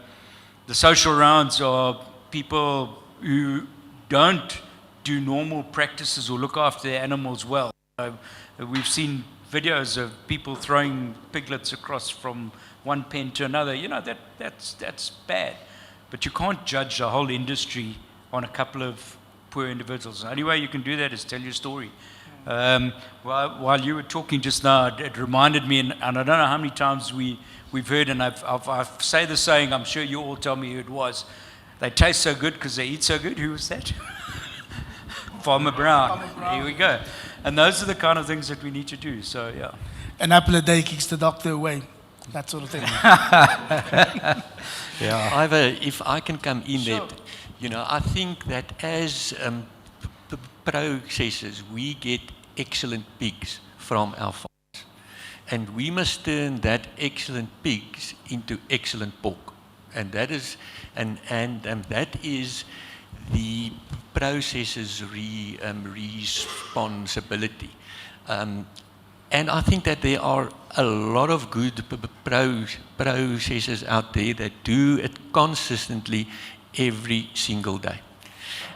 social rounds are people who don't do normal practices or look after their animals well. We've seen videos of people throwing piglets across from one pen to another. You know, that's bad. But you can't judge the whole industry on a couple of poor individuals. The only way you can do that is tell your story. While you were talking just now, it reminded me, and I don't know how many times we've heard, and I've say the saying, I'm sure you all tell me who it was. They taste so good because they eat so good. Who was that? Farmer Brown. Here we go. And those are the kind of things that we need to do. So, yeah. An apple a day keeps the doctor away. That sort of thing. Yeah. Iver, if I can come in there, you know, I think that as processors, we get excellent pigs from our farms. And we must turn that excellent pigs into excellent pork. And that is, and that is the processor's responsibility. And I think that there are a lot of good processors out there that do it consistently every single day.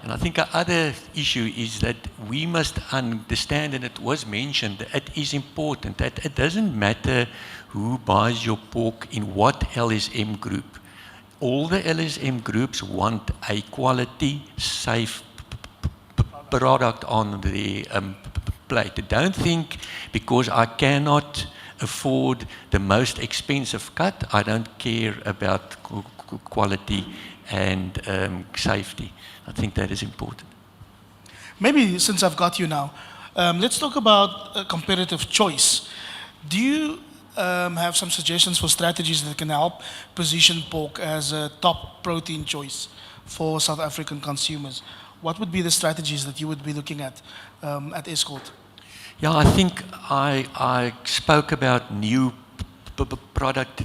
And I think the other issue is that we must understand, and it was mentioned, it is important that it doesn't matter who buys your pork in what LSM group. All the LSM groups want a quality, safe product on their plate. Don't think because I cannot afford the most expensive cut, I don't care about quality and safety. I think that is important. Maybe since I've got you now, let's talk about competitive choice. Do you have some suggestions for strategies that can help position pork as a top protein choice for South African consumers? What would be the strategies that you would be looking at Escort? Yeah, I think I spoke about new product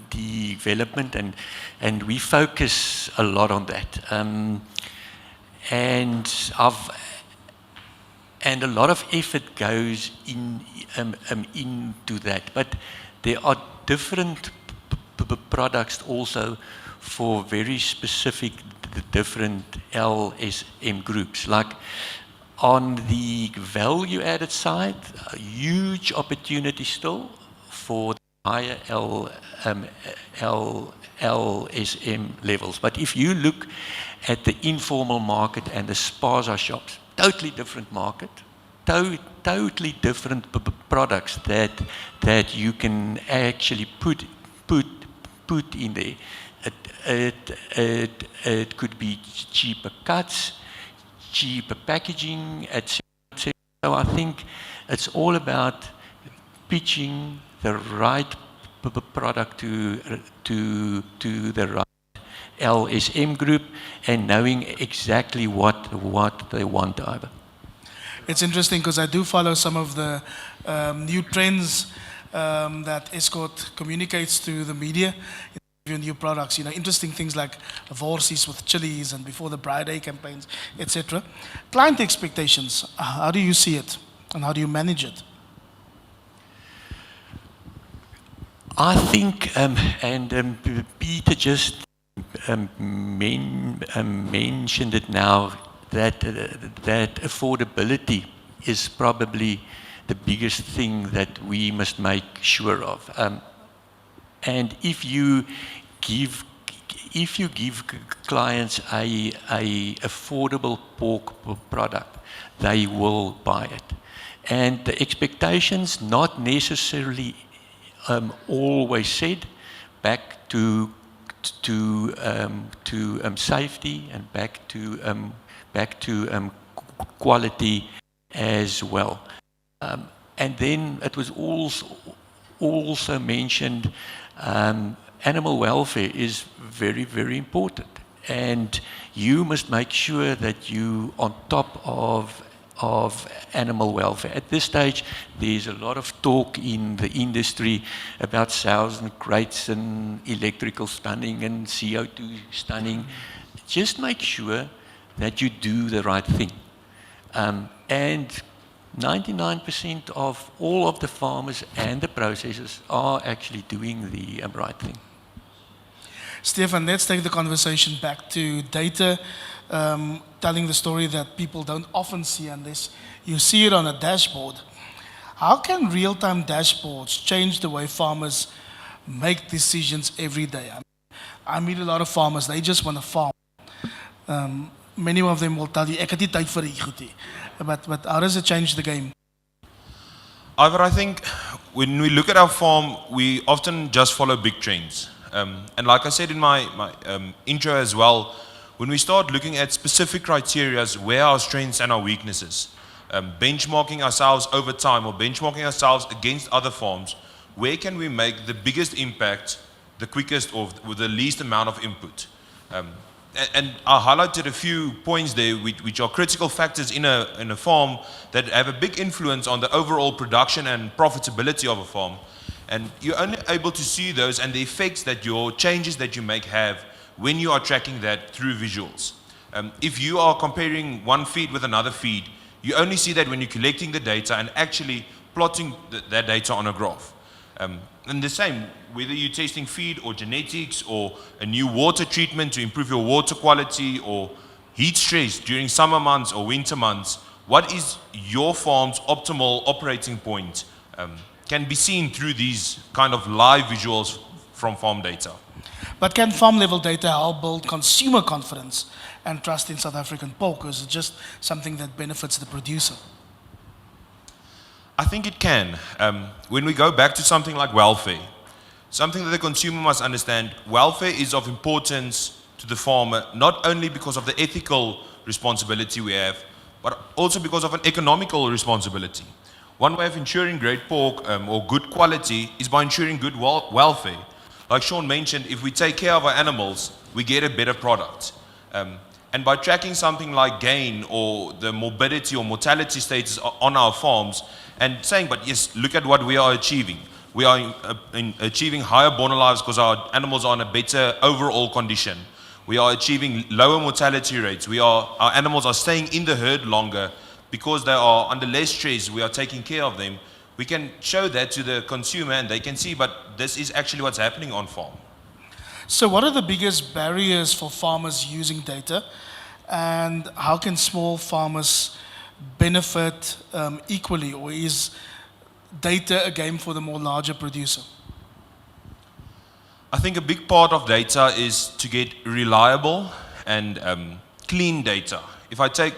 development, and we focus a lot on that. And a lot of effort goes into that. But there are different products also for very specific different LSM groups. Like on the value-added side, a huge opportunity still for the higher LSM levels. But if you look at the informal market and the spaza shops, totally different market, totally different products that you can actually put in there. It could be cheaper cuts, cheaper packaging, etc. So I think it's all about pitching the right product to the right LSM group and knowing exactly what they want over. It's interesting because I do follow some of the new trends that Escort communicates to the media. New products, interesting things like vorsies with chilies and before the Bride Day campaigns, etc. Client expectations, how do you see it and how do you manage it? I think, and Peter just mentioned it now, that affordability is probably the biggest thing that we must make sure of. And if you give clients a affordable pork product, they will buy it. And the expectations not necessarily always said, back to safety and back to quality as well. And then it was also mentioned, animal welfare is very, very important. And you must make sure that you on top of animal welfare. At this stage, there's a lot of talk in the industry about sows and crates and electrical stunning and CO2 stunning. Just make sure that you do the right thing. And 99% of all of the farmers and the processors are actually doing the right thing. Stefan, let's take the conversation back to data, telling the story that people don't often see unless you see it on a dashboard. How can real-time dashboards change the way farmers make decisions every day? I meet a lot of farmers, they just want to farm. Many of them will tell you, ek het nie tyd vir die goed nie. But how does it change the game? Ivor, I think when we look at our farm, we often just follow big trends. And like I said in my intro as well, when we start looking at specific criteria, where are our strengths and our weaknesses, benchmarking ourselves over time or benchmarking ourselves against other farms, where can we make the biggest impact, the quickest, or with the least amount of input? And I highlighted a few points there which are critical factors in a farm that have a big influence on the overall production and profitability of a farm. And you're only able to see those and the effects that your changes that you make have when you are tracking that through visuals. If you are comparing one feed with another feed, you only see that when you're collecting the data and actually plotting that data on a graph. And the same, whether you're testing feed or genetics or a new water treatment to improve your water quality or heat stress during summer months or winter months, what is your farm's optimal operating point can be seen through these kind of live visuals from farm data. But can farm level data help build consumer confidence and trust in South African pork, or is it just something that benefits the producer? I think it can. When we go back to something like welfare, something that the consumer must understand, welfare is of importance to the farmer, not only because of the ethical responsibility we have, but also because of an economical responsibility. One way of ensuring great pork or good quality is by ensuring good welfare. Like Sean mentioned, if we take care of our animals, we get a better product. And by tracking something like gain or the morbidity or mortality status on our farms and saying, but yes, look at what we are achieving. We are achieving higher born lives because our animals are in a better overall condition. We are achieving lower mortality rates. Our animals are staying in the herd longer because they are under less stress. We are taking care of them. We can show that to the consumer and they can see, but this is actually what's happening on farm. So what are the biggest barriers for farmers using data, and how can small farmers benefit equally, or is data a game for the more larger producer? I think a big part of data is to get reliable and clean data. If I take,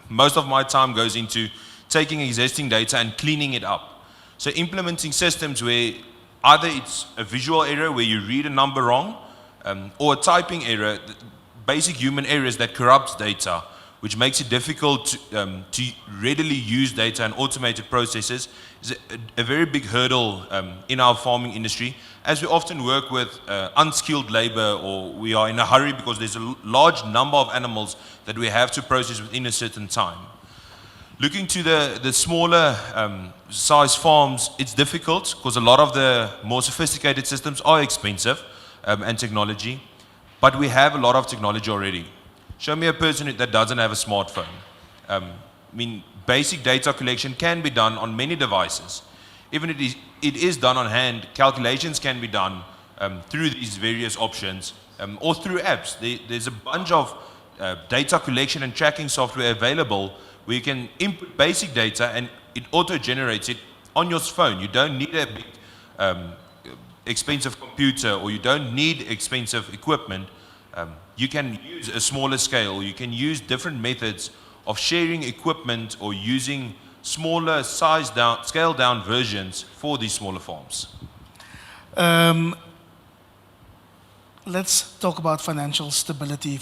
most of my time goes into taking existing data and cleaning it up. So implementing systems where either it's a visual error where you read a number wrong, or a typing error, basic human errors that corrupts data, which makes it difficult to readily use data and automated processes, is a very big hurdle in our farming industry, as we often work with unskilled labor, or we are in a hurry because there's a large number of animals that we have to process within a certain time. Looking to the smaller size farms, it's difficult because a lot of the more sophisticated systems are expensive and technology, but we have a lot of technology already. Show me a person that doesn't have a smartphone. I mean, basic data collection can be done on many devices. Even if it is done on hand, calculations can be done through these various options or through apps. There's a bunch of data collection and tracking software available where you can input basic data and it auto-generates it on your phone. You don't need a big expensive computer, or you don't need expensive equipment. You can use a smaller scale. You can use different methods of sharing equipment or using smaller scale down versions for these smaller farms. Let's talk about financial stability,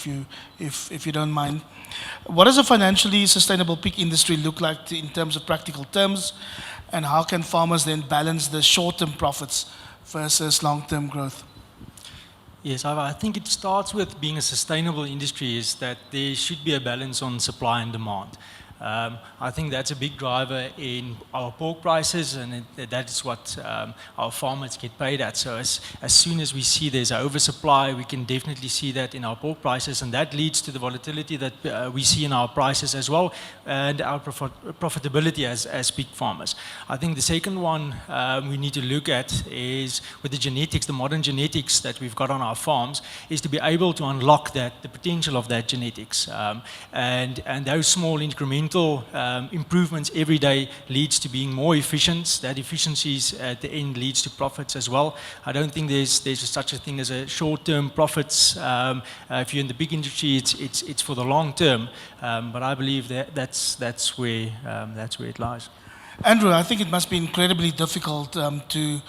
if you don't mind. What does a financially sustainable pig industry look like in terms of practical terms, and how can farmers then balance the short-term profits versus long-term growth? Yes, I think it starts with being a sustainable industry is that there should be a balance on supply and demand. I think that's a big driver in our pork prices, and that is what our farmers get paid at. So as soon as we see there's an oversupply, we can definitely see that in our pork prices, and that leads to the volatility that we see in our prices as well, and our profitability as pig farmers. I think the second one we need to look at is with the genetics, the modern genetics that we've got on our farms, is to be able to unlock the potential of that genetics. And those small incremental improvements every day leads to being more efficient. That efficiencies at the end leads to profits as well. I don't think there's such a thing as a short-term profits. If you're in the big industry, it's for the long term. But I believe that's where it lies. Andrew, I think it must be incredibly difficult to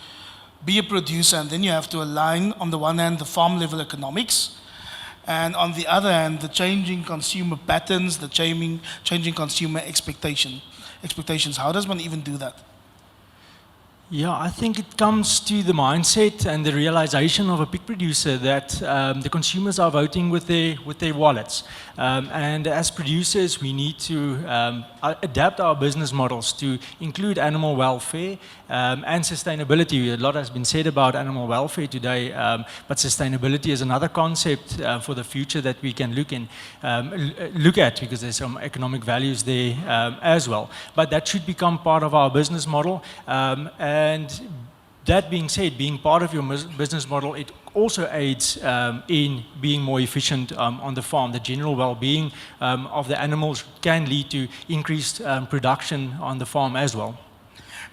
be a producer, and then you have to align, on the one hand, the farm level economics, and on the other hand, the changing consumer patterns, the changing consumer expectations. How does one even do that? Yeah, I think it comes to the mindset and the realization of a pig producer that the consumers are voting with their wallets. And as producers, we need to adapt our business models to include animal welfare and sustainability. A lot has been said about animal welfare today, but sustainability is another concept for the future that we can look at, because there's some economic values there as well. But that should become part of our business model. And that being said, being part of your business model, it also aids in being more efficient on the farm. The general well-being of the animals can lead to increased production on the farm as well.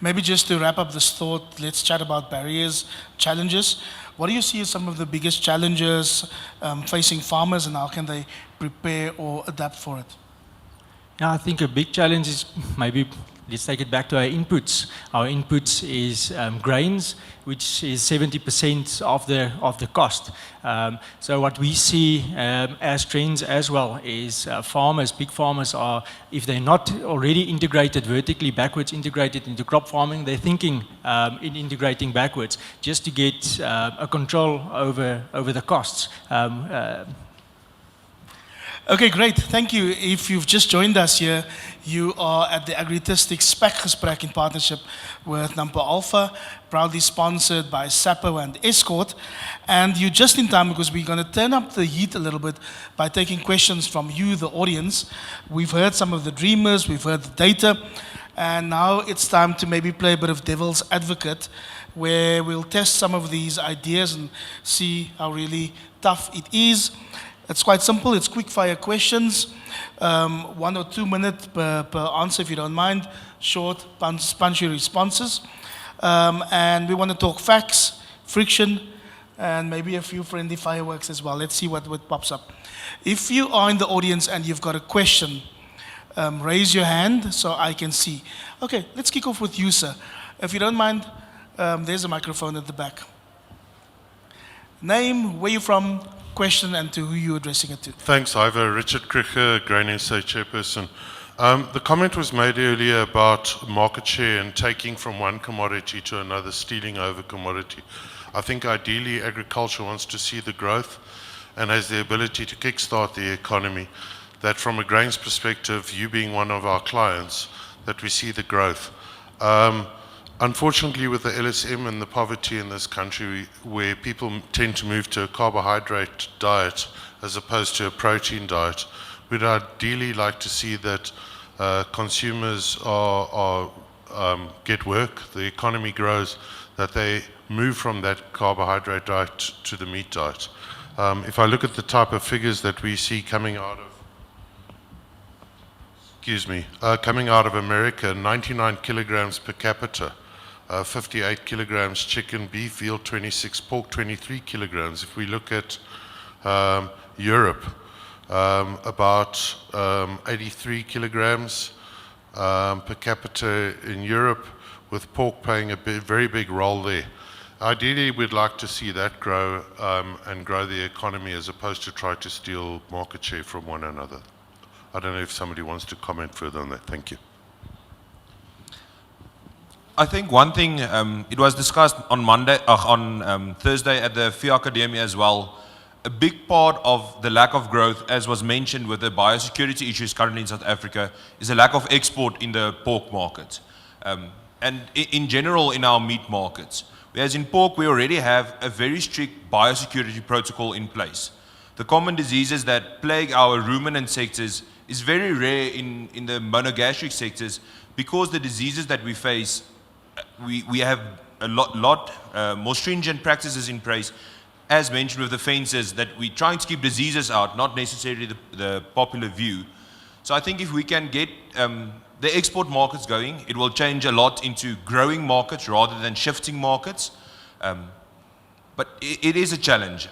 Maybe just to wrap up this thought, let's chat about barriers, challenges. What do you see as some of the biggest challenges facing farmers, and how can they prepare or adapt for it? Yeah, I think a big challenge is maybe, let's take it back to our inputs. Our inputs is grains, which is 70% of the cost. So what we see as trends as well is big farmers are, if they're not already integrated vertically, backwards integrated into crop farming, they're thinking in integrating backwards just to get a control over the costs. Okay, great. Thank you. If you've just joined us here, you are at the Agritistics Spekgesprek in partnership with NAMPO ALFA, proudly sponsored by SAPO and Escort. And you're just in time because we're going to turn up the heat a little bit by taking questions from you, the audience. We've heard some of the dreamers, we've heard the data, and now it's time to maybe play a bit of devil's advocate, where we'll test some of these ideas and see how really tough it is. It's quite simple. It's quick fire questions, 1 or 2 minutes per answer, if you don't mind. Short, punchy responses. And we want to talk facts, friction, and maybe a few friendly fireworks as well. Let's see what pops up. If you are in the audience and you've got a question, raise your hand so I can see. Okay, let's kick off with you, sir. If you don't mind, there's a microphone at the back. Name, where you from, question, and to who you're addressing it to. Thanks, Ivor. Richard Kricher, Grain SA chairperson. The comment was made earlier about market share and taking from one commodity to another, stealing over commodity. I think ideally agriculture wants to see the growth and has the ability to kickstart the economy. That from a grains perspective, you being one of our clients, that we see the growth. Unfortunately, with the LSM and the poverty in this country, where people tend to move to a carbohydrate diet as opposed to a protein diet, we'd ideally like to see that consumers get work, the economy grows, that they move from that carbohydrate diet to the meat diet. If I look at the type of figures that we see coming out of America, 99 kilograms per capita. 58 kilograms chicken, beef, veal 26, pork 23 kilograms. If we look at Europe, about 83 kilograms per capita in Europe, with pork playing a very big role there. Ideally, we'd like to see that grow and grow the economy as opposed to try to steal market share from one another. I don't know if somebody wants to comment further on that. Thank you. I think one thing, it was discussed on Thursday at the FIA Academy as well. A big part of the lack of growth, as was mentioned with the biosecurity issues currently in South Africa, is a lack of export in the pork market. And in general in our meat markets. Whereas in pork, we already have a very strict biosecurity protocol in place. The common diseases that plague our ruminant sectors is very rare in the monogastric sectors, because the diseases that we face, we have a lot more stringent practices in place, as mentioned with the fences, that we're trying to keep diseases out, not necessarily the popular view. So I think if we can get the export markets going, it will change a lot into growing markets rather than shifting markets. But it is a challenge,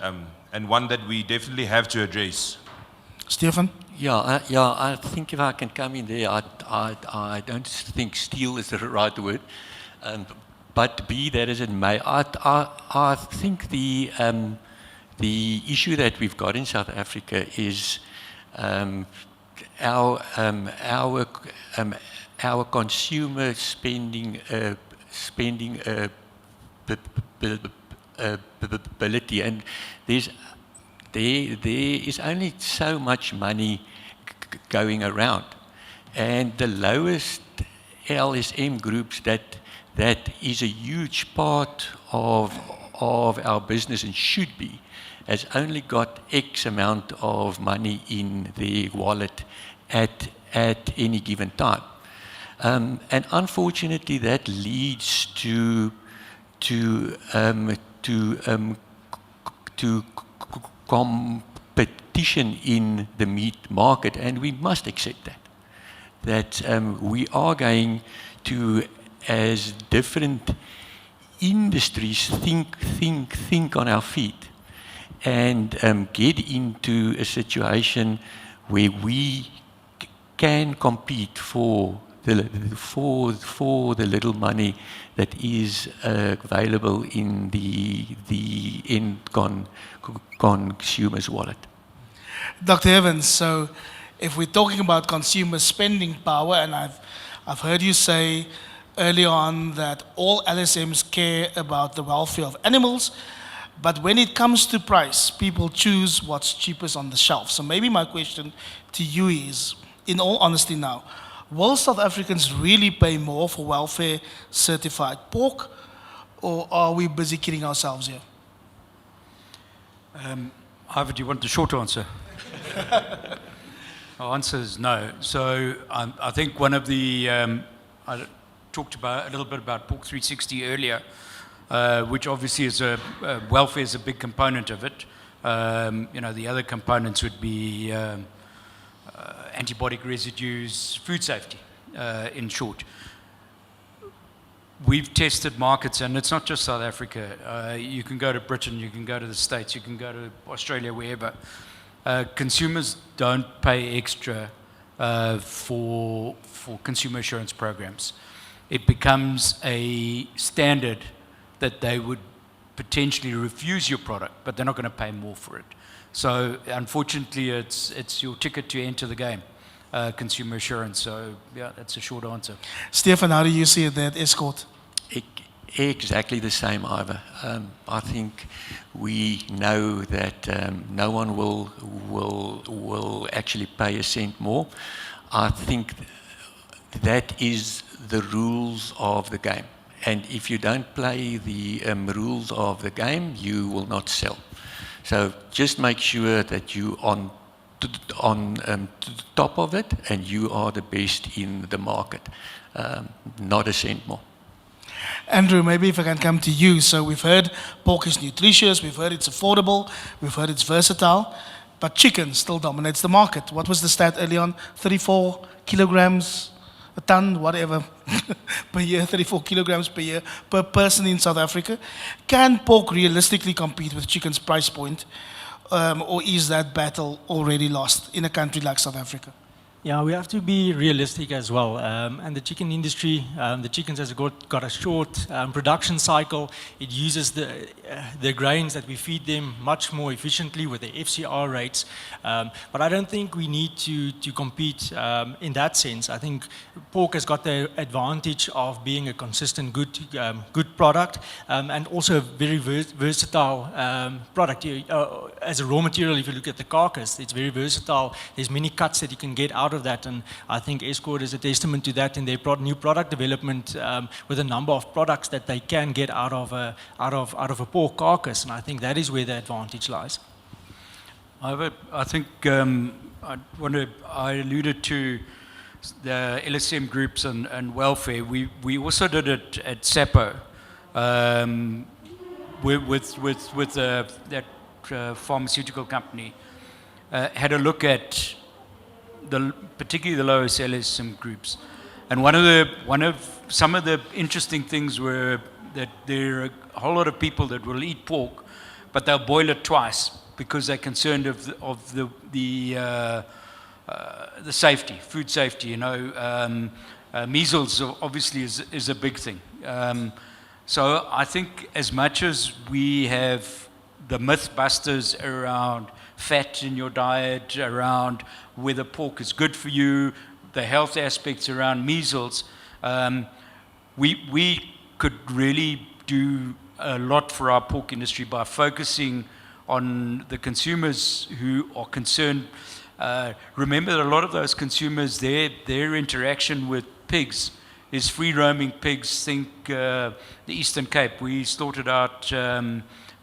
and one that we definitely have to address. Stefan? I think if I can come in there, I don't think steal is the right word. But be that as it may, I think the issue that we've got in South Africa is our consumer spending ability, and there is only so much money going around, and the lowest LSM groups that is a huge part of our business and should be, has only got X amount of money in their wallet at any given time. And unfortunately, that leads to competition in the meat market, and we must accept that we are going to, as different industries think on our feet, and get into a situation where we can compete for the little money that is available in the end consumer's wallet. Dr. Evans, so if we're talking about consumer spending power, and I've heard you say early on that all LSMs care about the welfare of animals, But when it comes to price, people choose what's cheapest on the shelf. So maybe my question to you is, in all honesty now, will South Africans really pay more for welfare certified pork, or are we busy kidding ourselves here? Ivor, do you want the short answer? Our answer is no. So I think one of the, I talked about a little bit about Pork 360 earlier, which obviously is welfare is a big component of it. The other components would be antibiotic residues, food safety, in short. We've tested markets, and it's not just South Africa. You can go to Britain, you can go to the States, you can go to Australia, wherever. Consumers don't pay extra for consumer assurance programs. It becomes a standard that they would potentially refuse your product, but they're not going to pay more for it. So unfortunately, it's your ticket to enter the game, consumer assurance. So yeah, that's a short answer. Stefan, how do you see it at Escort? Exactly the same, Ivor. I think we know that no one will actually pay a cent more. I think that is the rules of the game. And if you don't play the rules of the game, you will not sell. So just make sure that you on top of it, and you are the best in the market. Not a cent more. Andrew, maybe if I can come to you. So we've heard pork is nutritious, we've heard it's affordable, we've heard it's versatile, but chicken still dominates the market. What was the stat early on? 34 kilograms a ton, whatever, per year, 34 kilograms per year per person in South Africa. Can pork realistically compete with chicken's price point, or is that battle already lost in a country like South Africa? Yeah, we have to be realistic as well. And the chicken industry, the chickens has got a short production cycle. It uses the grains that we feed them much more efficiently with the FCR rates. But I don't think we need to compete in that sense. I think pork has got the advantage of being a consistent, good product, and also a very versatile product. As a raw material, if you look at the carcass, it's very versatile. There's many cuts that you can get out of that, and I think Escort is a testament to that in their new product development, with a number of products that they can get out of a pork carcass, and I think that is where the advantage lies. I think I alluded to the LSM groups and welfare. We also did it at SAPO with that pharmaceutical company. Had a look at particularly the lowest LSM groups, and some of the interesting things were that there are a whole lot of people that will eat pork, but they'll boil it twice because they're concerned of the safety, food safety. Measles obviously is a big thing. So I think as much as we have the mythbusters around fat in your diet, around whether pork is good for you, the health aspects around measles, we could really do a lot for our pork industry by focusing on the consumers who are concerned. Remember that a lot of those consumers, their interaction with pigs is free-roaming pigs. Think the Eastern Cape. We sorted out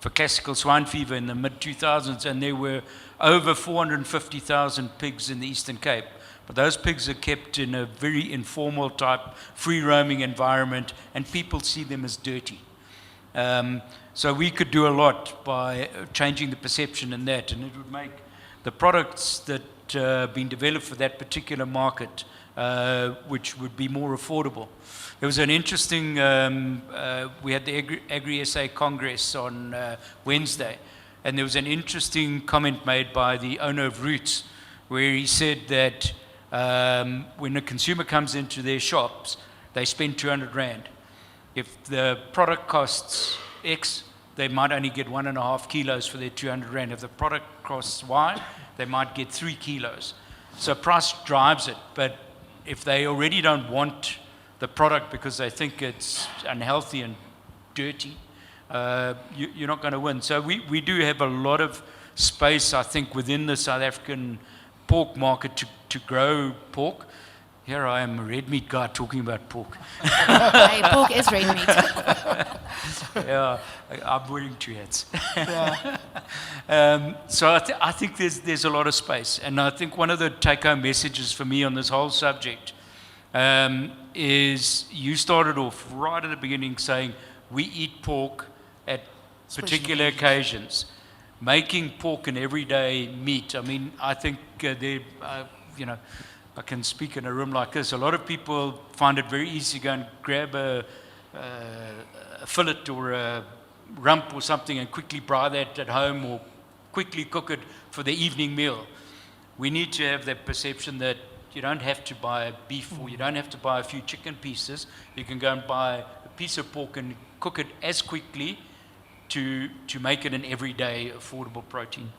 for classical swine fever in the mid-2000s, and there were over 450,000 pigs in the Eastern Cape. But those pigs are kept in a very informal type, free-roaming environment, and people see them as dirty. So we could do a lot by changing the perception in that, and it would make the products that have been developed for that particular market, which would be more affordable. There was an interesting, we had the Agri-SA Congress on Wednesday, and there was an interesting comment made by the owner of Roots, where he said that when a consumer comes into their shops, they spend 200 Rand. If the product costs X, they might only get 1.5 kilos for their 200 Rand. If the product costs Y, they might get 3 kilos. So price drives it, but if they already don't want the product because they think it's unhealthy and dirty, you're not going to win. So we do have a lot of space, I think, within the South African pork market to grow pork. Here I am, a red meat guy, talking about pork. Hey, pork is red meat. Yeah, I'm wearing two hats. So I think there's a lot of space. And I think one of the take-home messages for me on this whole subject is you started off right at the beginning saying we eat pork at particular occasions. Making pork an everyday meat. I mean, I think I can speak in a room like this. A lot of people find it very easy to go and grab a fillet or a rump or something and quickly fry that at home or quickly cook it for the evening meal. We need to have that perception that you don't have to buy beef or you don't have to buy a few chicken pieces. You can go and buy a piece of pork and cook it as quickly to make it an everyday affordable protein.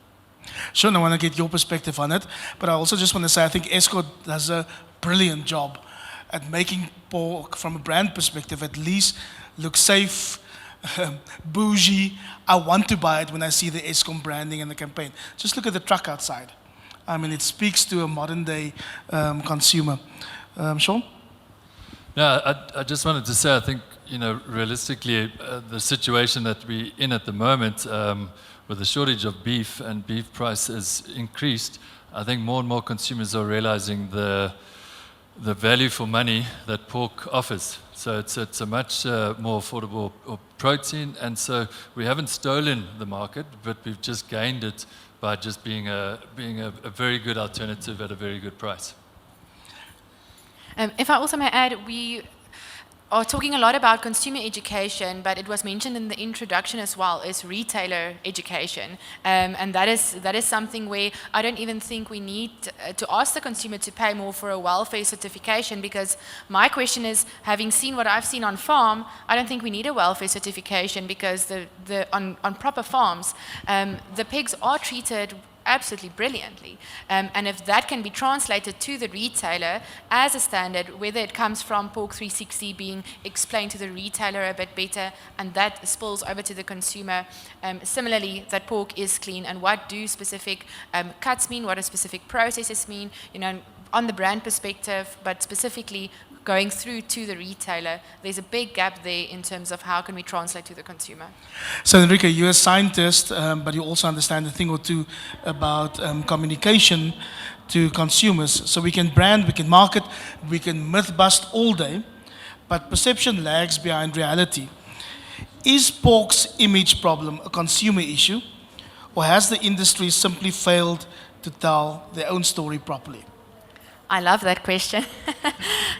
Sure, I want to get your perspective on it, but I also just want to say I think Escort does a brilliant job at making pork from a brand perspective at least look safe, bougie. I want to buy it when I see the Eskom branding and the campaign. Just look at the truck outside. I mean, it speaks to a modern day consumer. Sean? Yeah, I just wanted to say, I think, realistically, the situation that we're in at the moment, with the shortage of beef and beef price has increased, I think more and more consumers are realizing the value for money that pork offers. So it's a much more affordable protein, and so we haven't stolen the market, but we've just gained it by just being a very good alternative at a very good price. If I also may add, we are talking a lot about consumer education, but it was mentioned in the introduction as well, is retailer education. And that is something where I don't even think we need to ask the consumer to pay more for a welfare certification, because my question is, having seen what I've seen on farm, I don't think we need a welfare certification, because on proper farms, the pigs are treated absolutely brilliantly. And if that can be translated to the retailer as a standard, whether it comes from Pork 360 being explained to the retailer a bit better, and that spills over to the consumer, similarly, that pork is clean, and what do specific cuts mean, what do specific processes mean, on the brand perspective, but specifically going through to the retailer, there's a big gap there in terms of how can we translate to the consumer. So Enrique, you're a scientist, but you also understand a thing or two about communication to consumers. So we can brand, we can market, we can myth bust all day, but perception lags behind reality. Is pork's image problem a consumer issue, or has the industry simply failed to tell their own story properly? I love that question.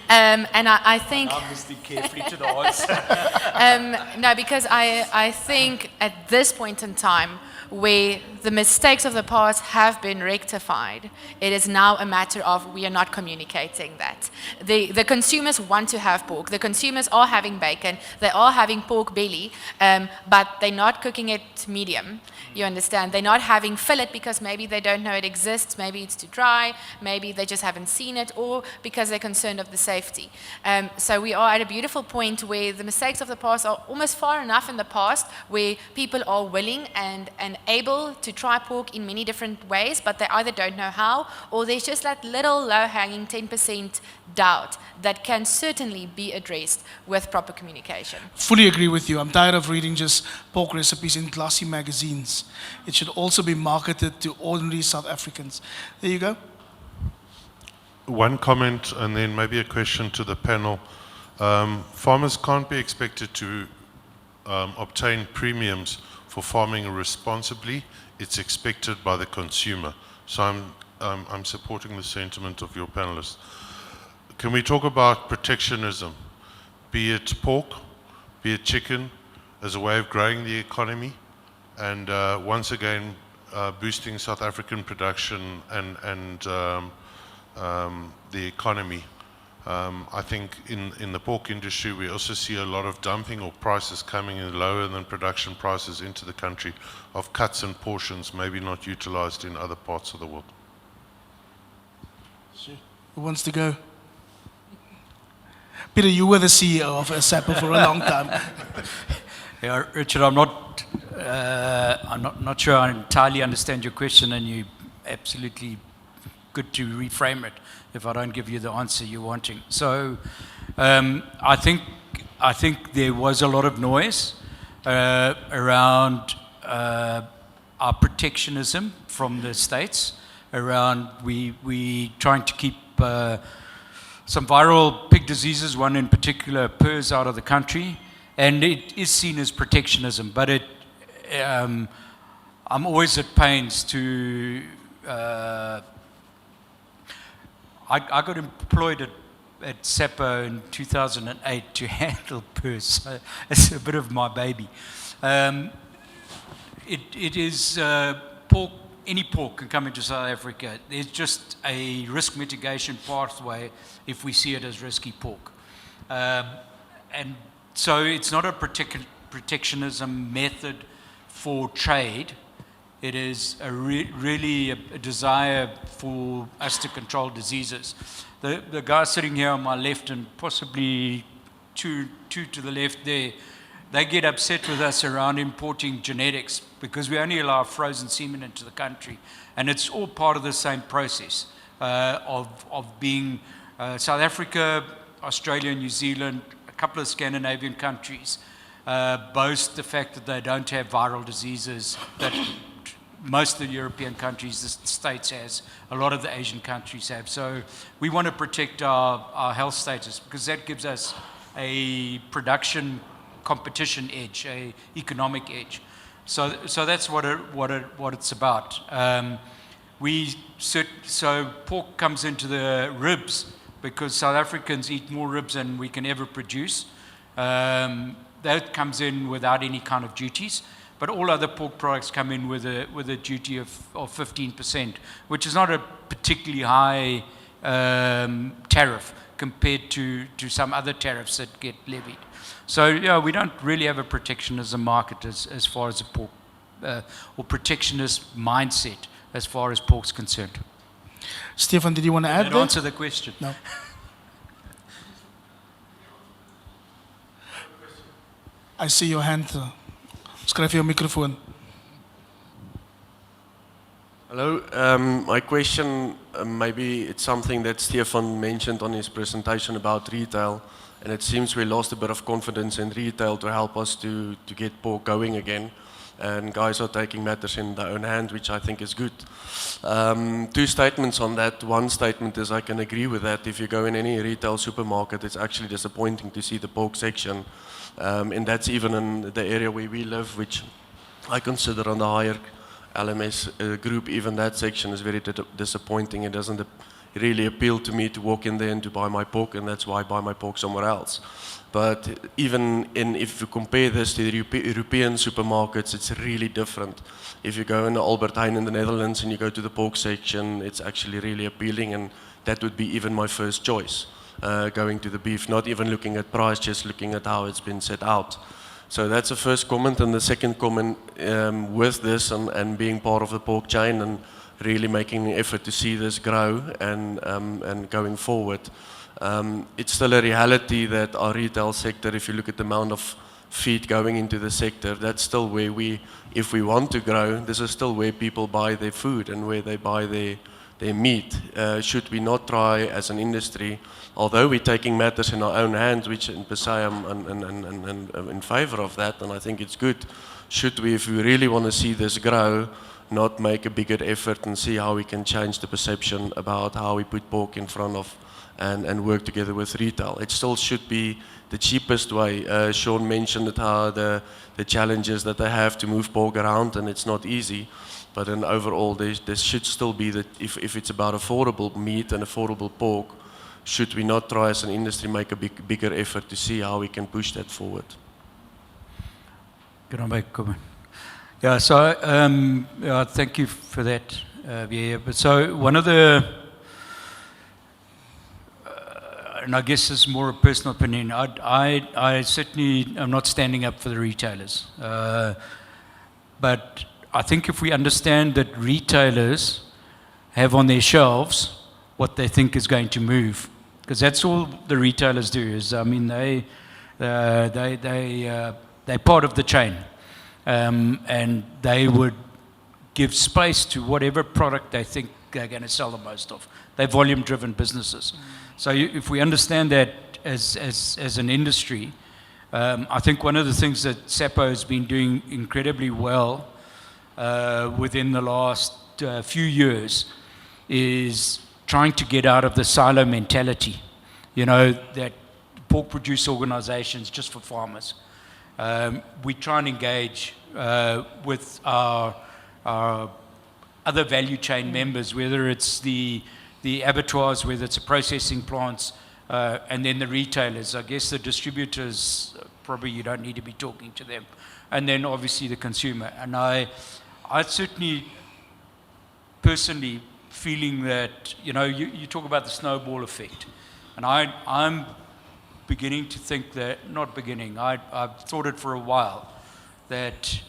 And I think... I'm listening carefully to the answer. No, because I think at this point in time, where the mistakes of the past have been rectified, it is now a matter of we are not communicating that. The consumers want to have pork. The consumers are having bacon. They are having pork belly, but they're not cooking it medium. You understand? They're not having fillet because maybe they don't know it exists, maybe it's too dry, maybe they just haven't seen it, or because they're concerned of the safety. So we are at a beautiful point where the mistakes of the past are almost far enough in the past where people are willing and able to try pork in many different ways, but they either don't know how, or there's just that little low-hanging 10% doubt that can certainly be addressed with proper communication. Fully agree with you. I'm tired of reading just pork recipes in glossy magazines. It should also be marketed to ordinary South Africans. There you go. One comment and then maybe a question to the panel. Farmers can't be expected to obtain premiums for farming responsibly. It's expected by the consumer. So I'm supporting the sentiment of your panelists. Can we talk about protectionism, be it pork, be it chicken, as a way of growing the economy, and once again boosting South African production and the economy. I think in the pork industry we also see a lot of dumping or prices coming in lower than production prices into the country of cuts and portions maybe not utilized in other parts of the world. Who wants to go? Peter, you were the CEO of SAPA for a long time. Yeah, Richard, I'm not sure I entirely understand your question, and you absolutely good to reframe it if I don't give you the answer you're wanting. So, I think there was a lot of noise around our protectionism from the States, around we trying to keep some viral pig diseases, one in particular, PRRS, out of the country. And it is seen as protectionism, but I'm always at pains to. I got employed at SAPO in 2008 to handle PRRS, so it's a bit of my baby. It is pork. Any pork can come into South Africa. There's just a risk mitigation pathway if we see it as risky pork, and so it's not a protectionism method for trade. It is really a desire for us to control diseases. The guy sitting here on my left and possibly two to the left there, they get upset with us around importing genetics because we only allow frozen semen into the country. And it's all part of the same process of being South Africa, Australia, New Zealand, a couple of Scandinavian countries boast the fact that they don't have viral diseases that most of the European countries, the States has, a lot of the Asian countries have. So we want to protect our health status because that gives us a production competition edge, a economic edge. So that's what it's about. So pork comes into the ribs because South Africans eat more ribs than we can ever produce. That comes in without any kind of duties. But all other pork products come in with a duty of 15%, which is not a particularly high tariff compared to some other tariffs that get levied. So yeah, we don't really have a protectionism market as far as a pork, or protectionist mindset as far as pork's concerned. Stefan, did you want to add Did that? that answer the question? No. I see your hand. Skryf jou microfoon. Hello, my question, maybe it's something that Stefan mentioned on his presentation about retail, and it seems we lost a bit of confidence in retail to help us to get pork going again, and guys are taking matters in their own hand, which I think is good. Two statements on that. One statement is I can agree with that. If you go in any retail supermarket, it's actually disappointing to see the pork section, and that's even in the area where we live, which I consider on the higher LMS group. Even that section is very disappointing. It doesn't really appeal to me to walk in there and to buy my pork, and that's why I buy my pork somewhere else. But even if you compare this to the European supermarkets, it's really different. If you go in Albert Heijn in the Netherlands and you go to the pork section, it's actually really appealing, and that would be even my first choice, going to the beef, not even looking at price, just looking at how it's been set out. So that's the first comment. And the second comment, with this and being part of the pork chain and really making an effort to see this grow and going forward, it's still a reality that our retail sector, if you look at the amount of feed going into the sector, that's still where if we want to grow, this is still where people buy their food and where they buy their meat. Should we not try as an industry, although we're taking matters in our own hands, which in per se I'm in favor of that, and I think it's good, should we, if we really want to see this grow, not make a bigger effort and see how we can change the perception about how we put pork in front of and work together with retail. It still should be the cheapest way. Sean mentioned how the challenges that they have to move pork around, and it's not easy. But then overall, there should still be that if it's about affordable meat and affordable pork, should we not try as an industry make a bigger effort to see how we can push that forward? Can I make a comment? Yeah, so yeah, thank you for that. Yeah, but so one of the, and I guess this is more a personal opinion, I certainly am not standing up for the retailers. But I think if we understand that retailers have on their shelves what they think is going to move, because that's all the retailers do. Is I mean they they're part of the chain. And they would give space to whatever product they think they're going to sell the most of. They're volume-driven businesses. So if we understand that as an industry, I think one of the things that SAPO has been doing incredibly well within the last few years is trying to get out of the silo mentality. You know, that pork producer organizations just for farmers. We try and engage with our other value chain members, whether it's the abattoirs, whether it's the processing plants, and then the retailers. I guess the distributors, probably you don't need to be talking to them. And then obviously the consumer. And I certainly personally feeling that, you know, you talk about the snowball effect. And I'm beginning to think that, not beginning, I've thought it for a while, that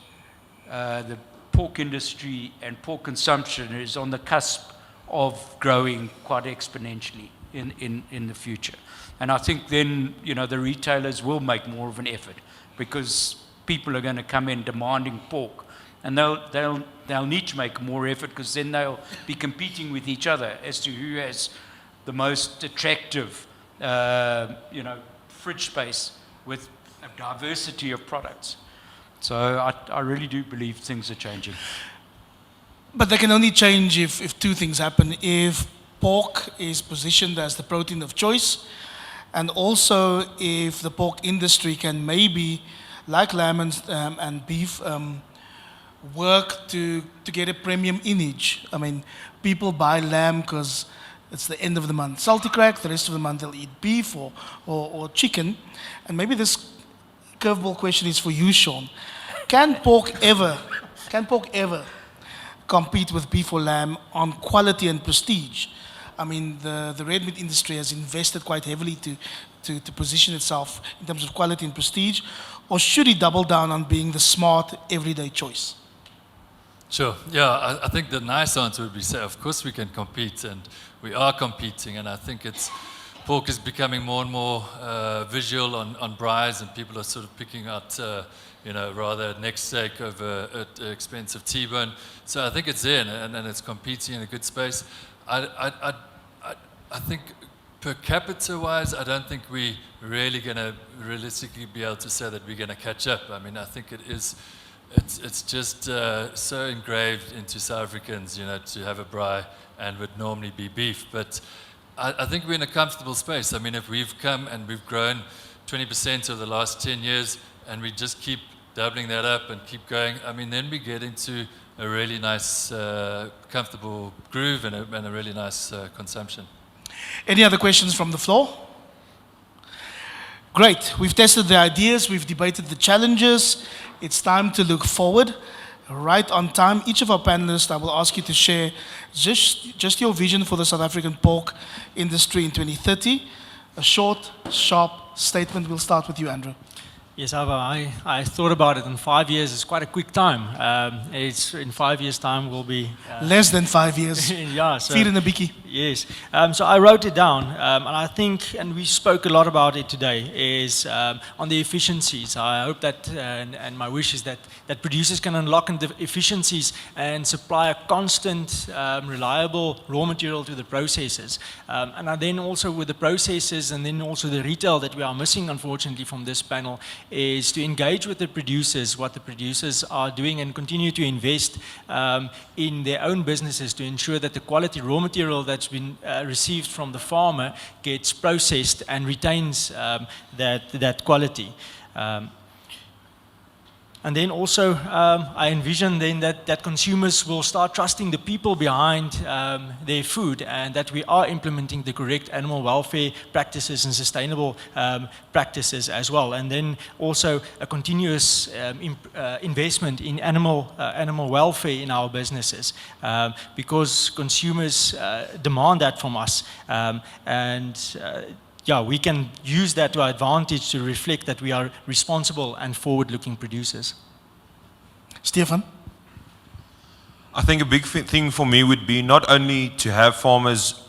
the pork industry and pork consumption is on the cusp of growing quite exponentially in the future. And I think then, you know, the retailers will make more of an effort because people are going to come in demanding pork. And they'll need to make more effort because then they'll be competing with each other as to who has the most attractive, you know, fridge space with a diversity of products. So I really do believe things are changing. But they can only change if two things happen. If pork is positioned as the protein of choice, and also if the pork industry can maybe, like lamb and beef, work to get a premium image. I mean, people buy lamb because it's the end of the month. Salty crack, the rest of the month they'll eat beef or chicken. And maybe this curveball question is for you, Sean. Can pork ever compete with beef or lamb on quality and prestige? I mean, the red meat industry has invested quite heavily to position itself in terms of quality and prestige. Or should it double down on being the smart, everyday choice? Sure. Yeah, I think the nice answer would be say, of course we can compete, and we are competing, and I think pork is becoming more and more visual on braais, and people are sort of picking out, you know, rather neck steak over expensive T-bone. So I think it's there, and it's competing in a good space. I think per capita wise, I don't think we're really going to realistically be able to say that we're going to catch up. I mean, I think it's just so engraved into South Africans, you know, to have a braai and would normally be beef. But I think we're in a comfortable space. I mean, if we've come and we've grown 20% over the last 10 years and we just keep doubling that up and keep going, I mean, then we get into a really nice, comfortable groove and a really nice consumption. Any other questions from the floor? Great. We've tested the ideas. We've debated the challenges. It's time to look forward. Right on time. Each of our panelists, I will ask you to share just your vision for the South African pork industry in 2030. A short, sharp statement. We'll start with you, Andrew. Yes, Ava, I thought about it. In 5 years, it's quite a quick time. It's in 5 years' time we'll be less than 5 years. Yeah, so Feet in the bikkie. Yes. So I wrote it down, and I think, and we spoke a lot about it today, is on the efficiencies. I hope that, and my wish is that producers can unlock the efficiencies and supply a constant, reliable raw material to the processors. And then also with the processors and then also the retail that we are missing, unfortunately, from this panel, is to engage with the producers, what the producers are doing, and continue to invest in their own businesses to ensure that the quality raw material that's been received from the farmer gets processed and retains that quality. And then also, I envision then that consumers will start trusting the people behind their food, and that we are implementing the correct animal welfare practices and sustainable practices as well. And then also a continuous investment in animal welfare in our businesses, because consumers demand that from us. Yeah, we can use that to our advantage to reflect that we are responsible and forward-looking producers. Stefan? I think a big thing for me would be not only to have farmers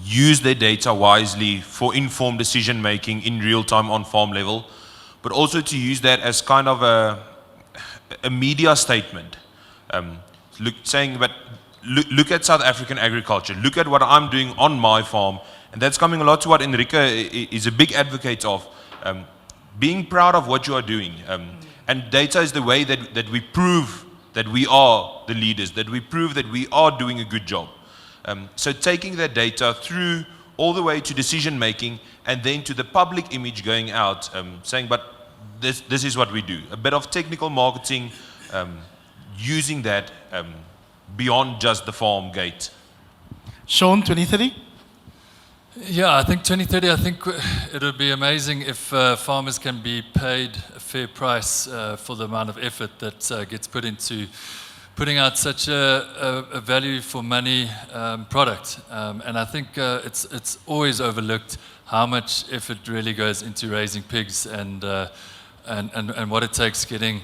use their data wisely for informed decision making in real time on farm level, but also to use that as kind of a media statement, saying, but look at South African agriculture, look at what I'm doing on my farm, and that's coming a lot to what Enrique is a big advocate of, being proud of what you are doing. And data is the way that we prove that we are the leaders, that we prove that we are doing a good job. So taking that data through all the way to decision making, and then to the public image going out, saying, but this is what we do. A bit of technical marketing, using that beyond just the farm gate. Sean, 2030? Yeah, I think 2030, I think it would be amazing if farmers can be paid a fair price for the amount of effort that gets put into putting out such a value for money product. And I think it's always overlooked how much effort really goes into raising pigs and what it takes getting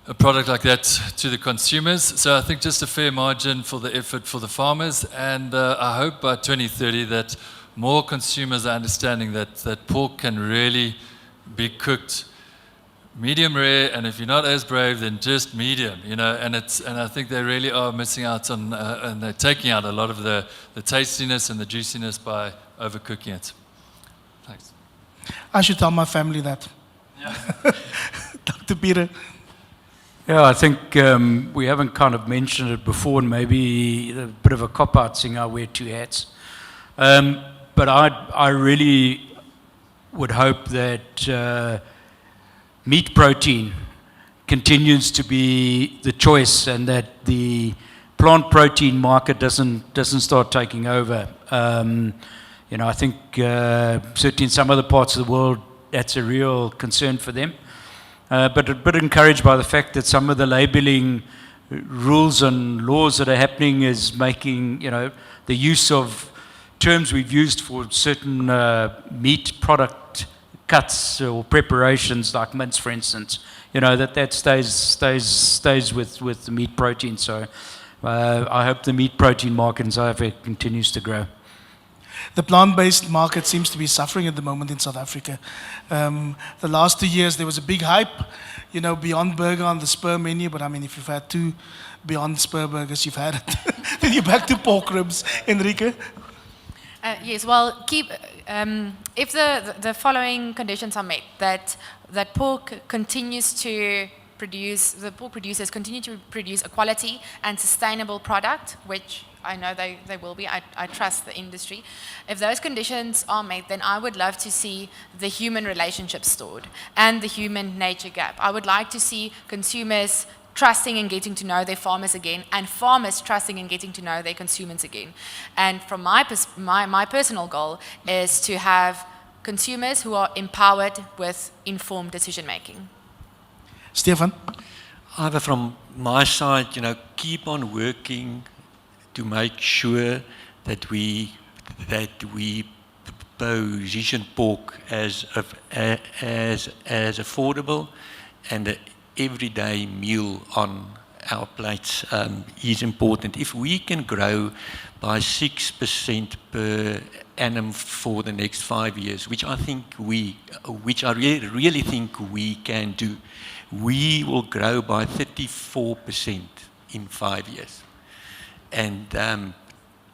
a product like that to the consumers. So I think just a fair margin for the effort for the farmers, and I hope by 2030 that more consumers are understanding that pork can really be cooked medium rare, and if you're not as brave, then just medium, you know. And I think they really are missing out on, and they're taking out a lot of the tastiness and the juiciness by overcooking it. Thanks. I should tell my family that. Yeah. Dr. Peter. Yeah, I think we haven't kind of mentioned it before, and maybe a bit of a cop-out seeing I wear two hats. But I really would hope that meat protein continues to be the choice, and that the plant protein market doesn't start taking over. You know, I think certainly in some other parts of the world, that's a real concern for them. But a bit encouraged by the fact that some of the labeling rules and laws that are happening is making, you know, the use of terms we've used for certain meat product cuts or preparations, like mince, for instance, you know, that stays with the meat protein. So I hope the meat protein market in South Africa continues to grow. The plant-based market seems to be suffering at the moment in South Africa. The last 2 years there was a big hype, you know, Beyond Burger on the Spur menu, but I mean, if you've had 2 Beyond Spur burgers, you've had it. Then you're back to pork ribs. Enrique? Yes, well, if the following conditions are met, that pork continues to produce, the pork producers continue to produce a quality and sustainable product, which I know they will be, I trust the industry. If those conditions are met, then I would love to see the human relationship stored and the human nature gap. I would like to see consumers trusting and getting to know their farmers again, and farmers trusting and getting to know their consumers again. And from my personal goal is to have consumers who are empowered with informed decision making. Stefan? Either from my side, you know, keep on working to make sure that we position pork as affordable and an everyday meal on our plates is important. If we can grow by 6% per annum for the next 5 years, which I really think we can do, we will grow by 34% in 5 years. And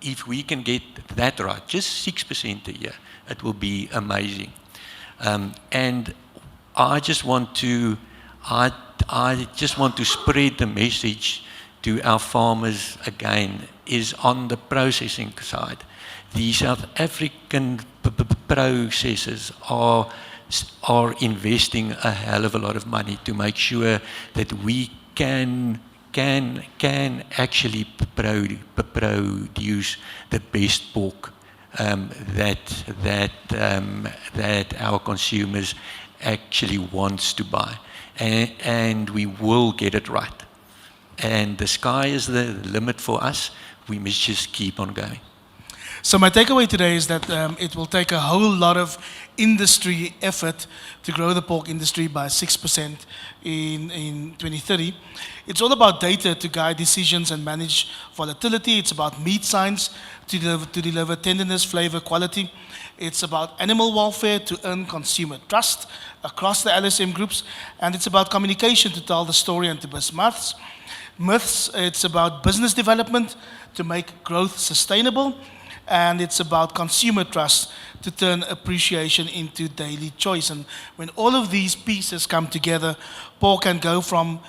if we can get that right, just 6% a year, it will be amazing. And I just want to spread the message to our farmers again, is on the processing side. The South African processors are investing a hell of a lot of money to make sure that we can actually produce the best pork that our consumers actually wants to buy, and we will get it right. And the sky is the limit for us. We must just keep on going. So my takeaway today is that it will take a whole lot of industry effort to grow the pork industry by 6% in 2030. It's all about data to guide decisions and manage volatility. It's about meat science to deliver tenderness, flavor, quality. It's about animal welfare to earn consumer trust across the LSM groups. And it's about communication to tell the story and to bust myths. It's about business development to make growth sustainable. And it's about consumer trust to turn appreciation into daily choice. And when all of these pieces come together, pork can go from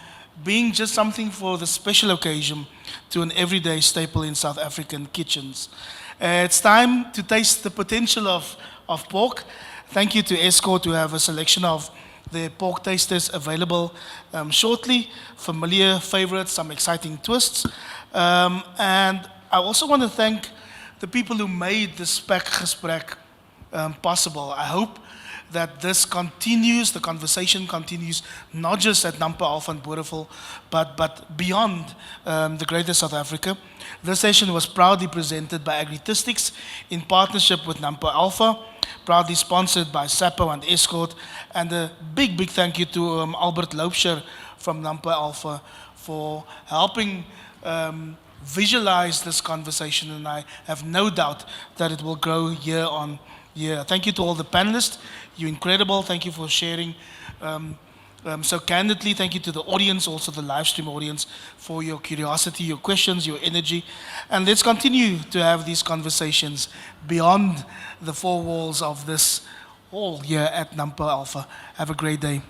being just something for the special occasion to an everyday staple in South African kitchens. It's time to taste the potential of pork. Thank you to Escort to have a selection of their pork tasters available shortly. Familiar favorites, some exciting twists. And I also want to thank the people who made this Spekgesprek possible. I hope that this continues, the conversation continues, not just at NAMPO ALFA and Boereville, but beyond the greater South Africa. This session was proudly presented by Agritistics in partnership with NAMPO ALFA, proudly sponsored by SAPO and Escort, and a big, big thank you to Albert Loubser from NAMPO ALFA for helping visualize this conversation, and I have no doubt that it will grow year on year. Thank you to all the panelists. You're incredible. Thank you for sharing so candidly. Thank you to the audience, also the live stream audience, for your curiosity, your questions, your energy. And let's continue to have these conversations beyond the four walls of this hall here at NAMPO ALFA. Have a great day.